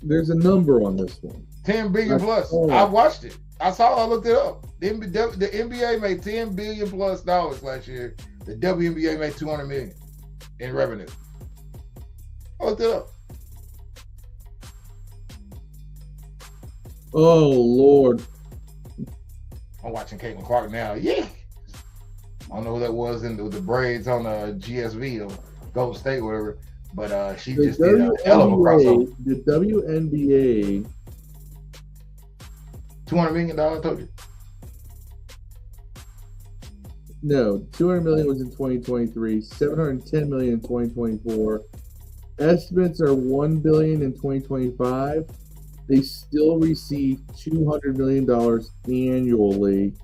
There's a number on this one. 10 billion plus. I watched it. I looked it up. The NBA made $10 billion plus last year. The WNBA made $200 million in revenue. I looked it up. Oh Lord. I'm watching Caitlin Clark now. Yeah. I don't know who that was in the braids on GSV or Golden State, whatever. But she just did a hell of a crossover. The WNBA. $200 million, I told you. No, $200 million was in 2023, $710 million in 2024. Estimates are $1 billion in 2025. They still receive $200 million annually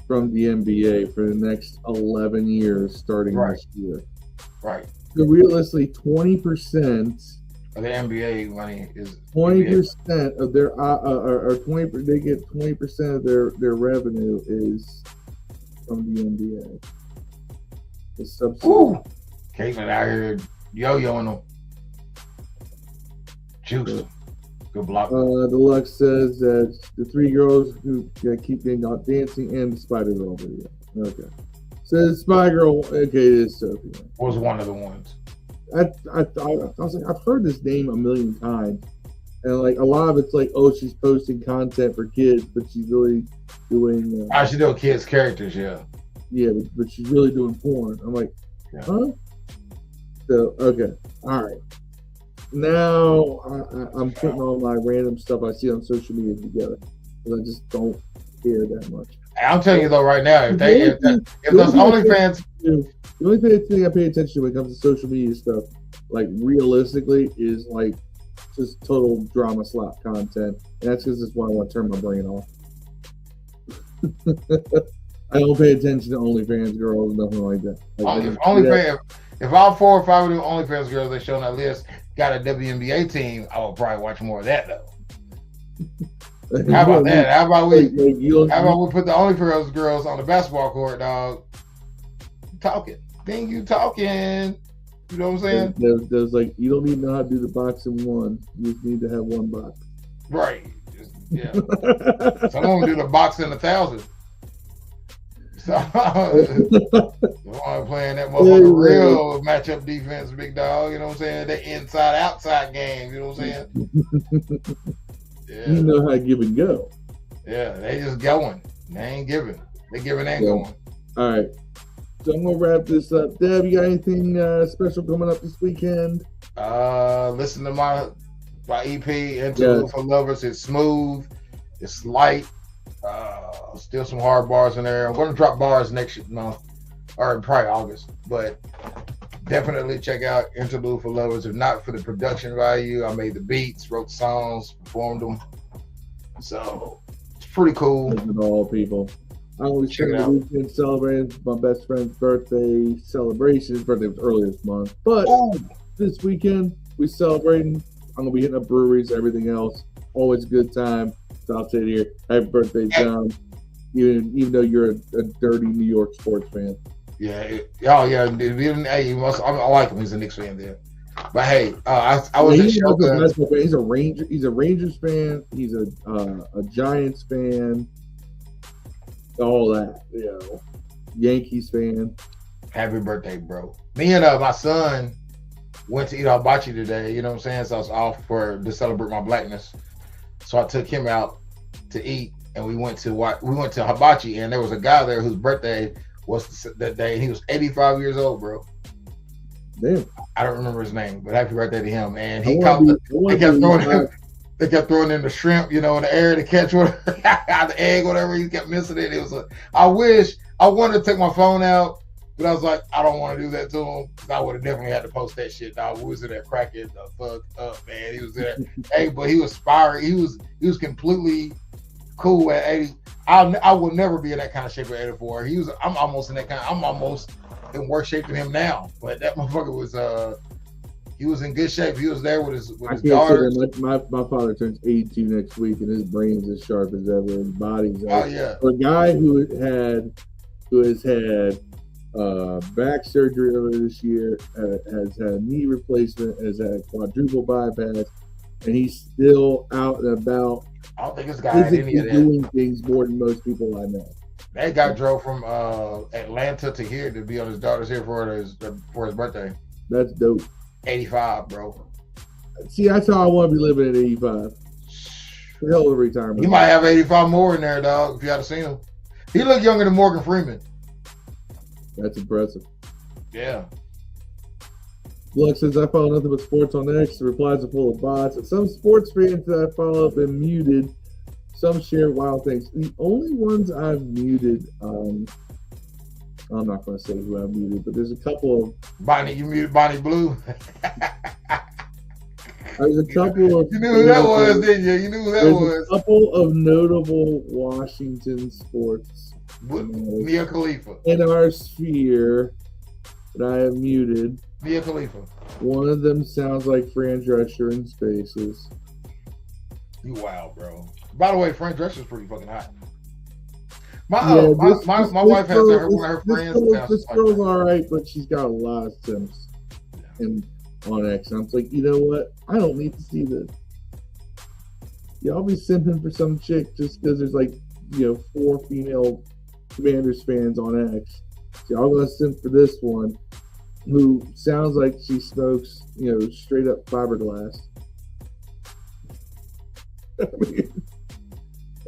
from the NBA for the next 11 years starting this year. Right. So realistically, 20% of the NBA money is 20% of their or 20. They get 20% of their revenue is from the NBA. The subsidy. Ooh, Caitlin out here yo-yoing them. Juice. Good block. Deluxe says that the three girls who keep getting out dancing and the Spider Girl video. Okay. Says Spy Girl. Okay, it is Sophie. Was one of the ones. I was like, I've heard this name a million times, and like a lot of it's like, oh, she's posting content for kids, but she's really doing. She's doing kids characters, yeah. Yeah, but she's really doing porn. I'm like, huh? So okay, all right. now I'm putting all my random stuff I see on social media together because I just don't care that much. I'm telling you though, right now, if those OnlyFans, the only thing I pay attention to when it comes to social media stuff, like realistically, is like just total drama slap content, and that's because it's why I want to turn my brain off. I don't pay attention to OnlyFans girls, nothing like that. Like, if all 4 or 5 of them OnlyFans girls they show on that list got a WNBA team, I would probably watch more of that though. How about that? How about we put the OnlyFans girls on the basketball court, dog? Talking. Then you talking. You know what I'm saying? There's like, you don't need to know how to do the box in one. You just need to have one box. Right. Yeah. Someone do the box in 1,000. So I'm playing that motherfucker real matchup defense, big dog. You know what I'm saying? The inside-outside game. You know what I'm saying? Yeah. You know how to give and go. Yeah, they just going. They ain't giving. They giving and going. All right. So I'm gonna wrap this up. Deb, you got anything special coming up this weekend? Listen to my EP, Interlude for Lovers. It's smooth. It's light. Still some hard bars in there. I'm gonna drop bars next month, or probably August. But definitely check out Interlude for Lovers. If not for the production value, I made the beats, wrote the songs, performed them. So it's pretty cool. With all people. I always spend the weekend celebrating my best friend's birthday celebration. His birthday was earlier this month. But this weekend, we're celebrating. I'm going to be hitting up breweries, everything else. Always a good time. So I'll say it here. Happy birthday, John. Even though you're a dirty New York sports fan. Yeah. Oh, yeah. Hey, I like him. He's a Knicks fan there. But hey, I was in Shotgun. He's a Ranger. He's a Rangers fan. He's a Giants fan. All that, Yankees fan. Happy birthday, bro. Me and my son went to eat hibachi today. You know what I'm saying? So I was off to celebrate my blackness. So I took him out to eat, and we went to hibachi, and there was a guy there whose birthday was that day, and he was 85 years old, bro. Damn. I don't remember his name, but happy birthday to him. And he they kept throwing in the shrimp, in the air to catch whatever, the egg, whatever. He kept missing it. It was I wanted to take my phone out, but I was like, I don't want to do that to him, because I would have definitely had to post that shit, dog. We was in there cracking the fuck up, man. He was there. Hey, but he was inspired. He was completely cool at 80. I will never be in that kind of shape at 84. I'm almost in that kind. I'm almost in worse shape than him now. But that motherfucker was he was in good shape. He was there with his daughter. My father turns 82 next week, and his brain's as sharp as ever, and his body's. Yeah. For a guy who has had back surgery earlier this year, has had a knee replacement, has had quadruple bypass, and he's still out and about. I don't think this guy had any of that. Doing things more than most people I know. That guy drove from Atlanta to here to be on his daughter's here for his birthday. That's dope. 85, bro. See, that's how I want to be living at 85. The hell of a retirement. He might have 85 more in there, dog, if you had seen him. He looked younger than Morgan Freeman. That's impressive. Yeah. Look, since I follow nothing but sports on X, the replies are full of bots. And some sports fans that I follow have been muted. Some share wild things. The only ones I've muted, I'm not going to say who I've muted, but there's a couple of... Bonnie, you muted Bonnie Blue? There's a couple of... You knew who that was, didn't you? You knew who that was. There's a couple of notable Washington sports. Mia Khalifa. In our sphere that I have muted. Mia Khalifa. One of them sounds like Fran Drescher in Spaces. You wild, bro. By the way, Fran Drescher's pretty fucking hot. My wife has one of her friends. This girl's all right, but she's got a lot of simps on X. And I'm like, you know what? I don't need to see this. Y'all be simping for some chick just because there's 4 female Commanders fans on X. So y'all gonna simp for this one, who sounds like she smokes, straight up fiberglass.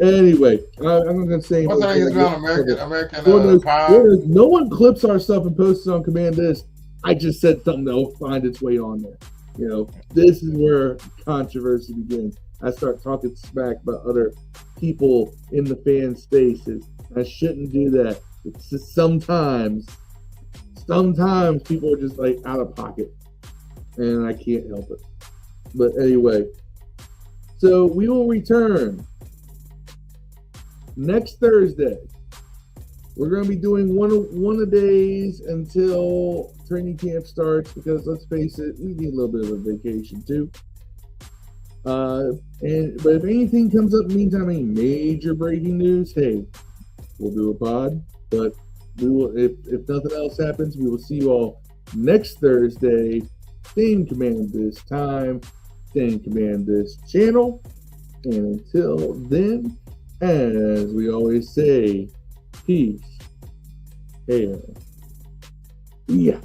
Anyway, I'm going to say... What's that he's doing? American Pie? No one clips our stuff and posts it on Command This. I just said something that will find its way on there. You know, this is where controversy begins. I start talking smack about other people in the fan spaces. I shouldn't do that. It's just sometimes people are just like out of pocket, and I can't help it. But anyway, so we will return next Thursday. We're going to be doing one a days until training camp starts because let's face it, we need a little bit of a vacation too. But if anything comes up in the meantime, any major breaking news, hey, we'll do a pod. But we will, if nothing else happens, we will see you all next Thursday. Same command this time, same command this channel. And until then, as we always say, peace. Yeah.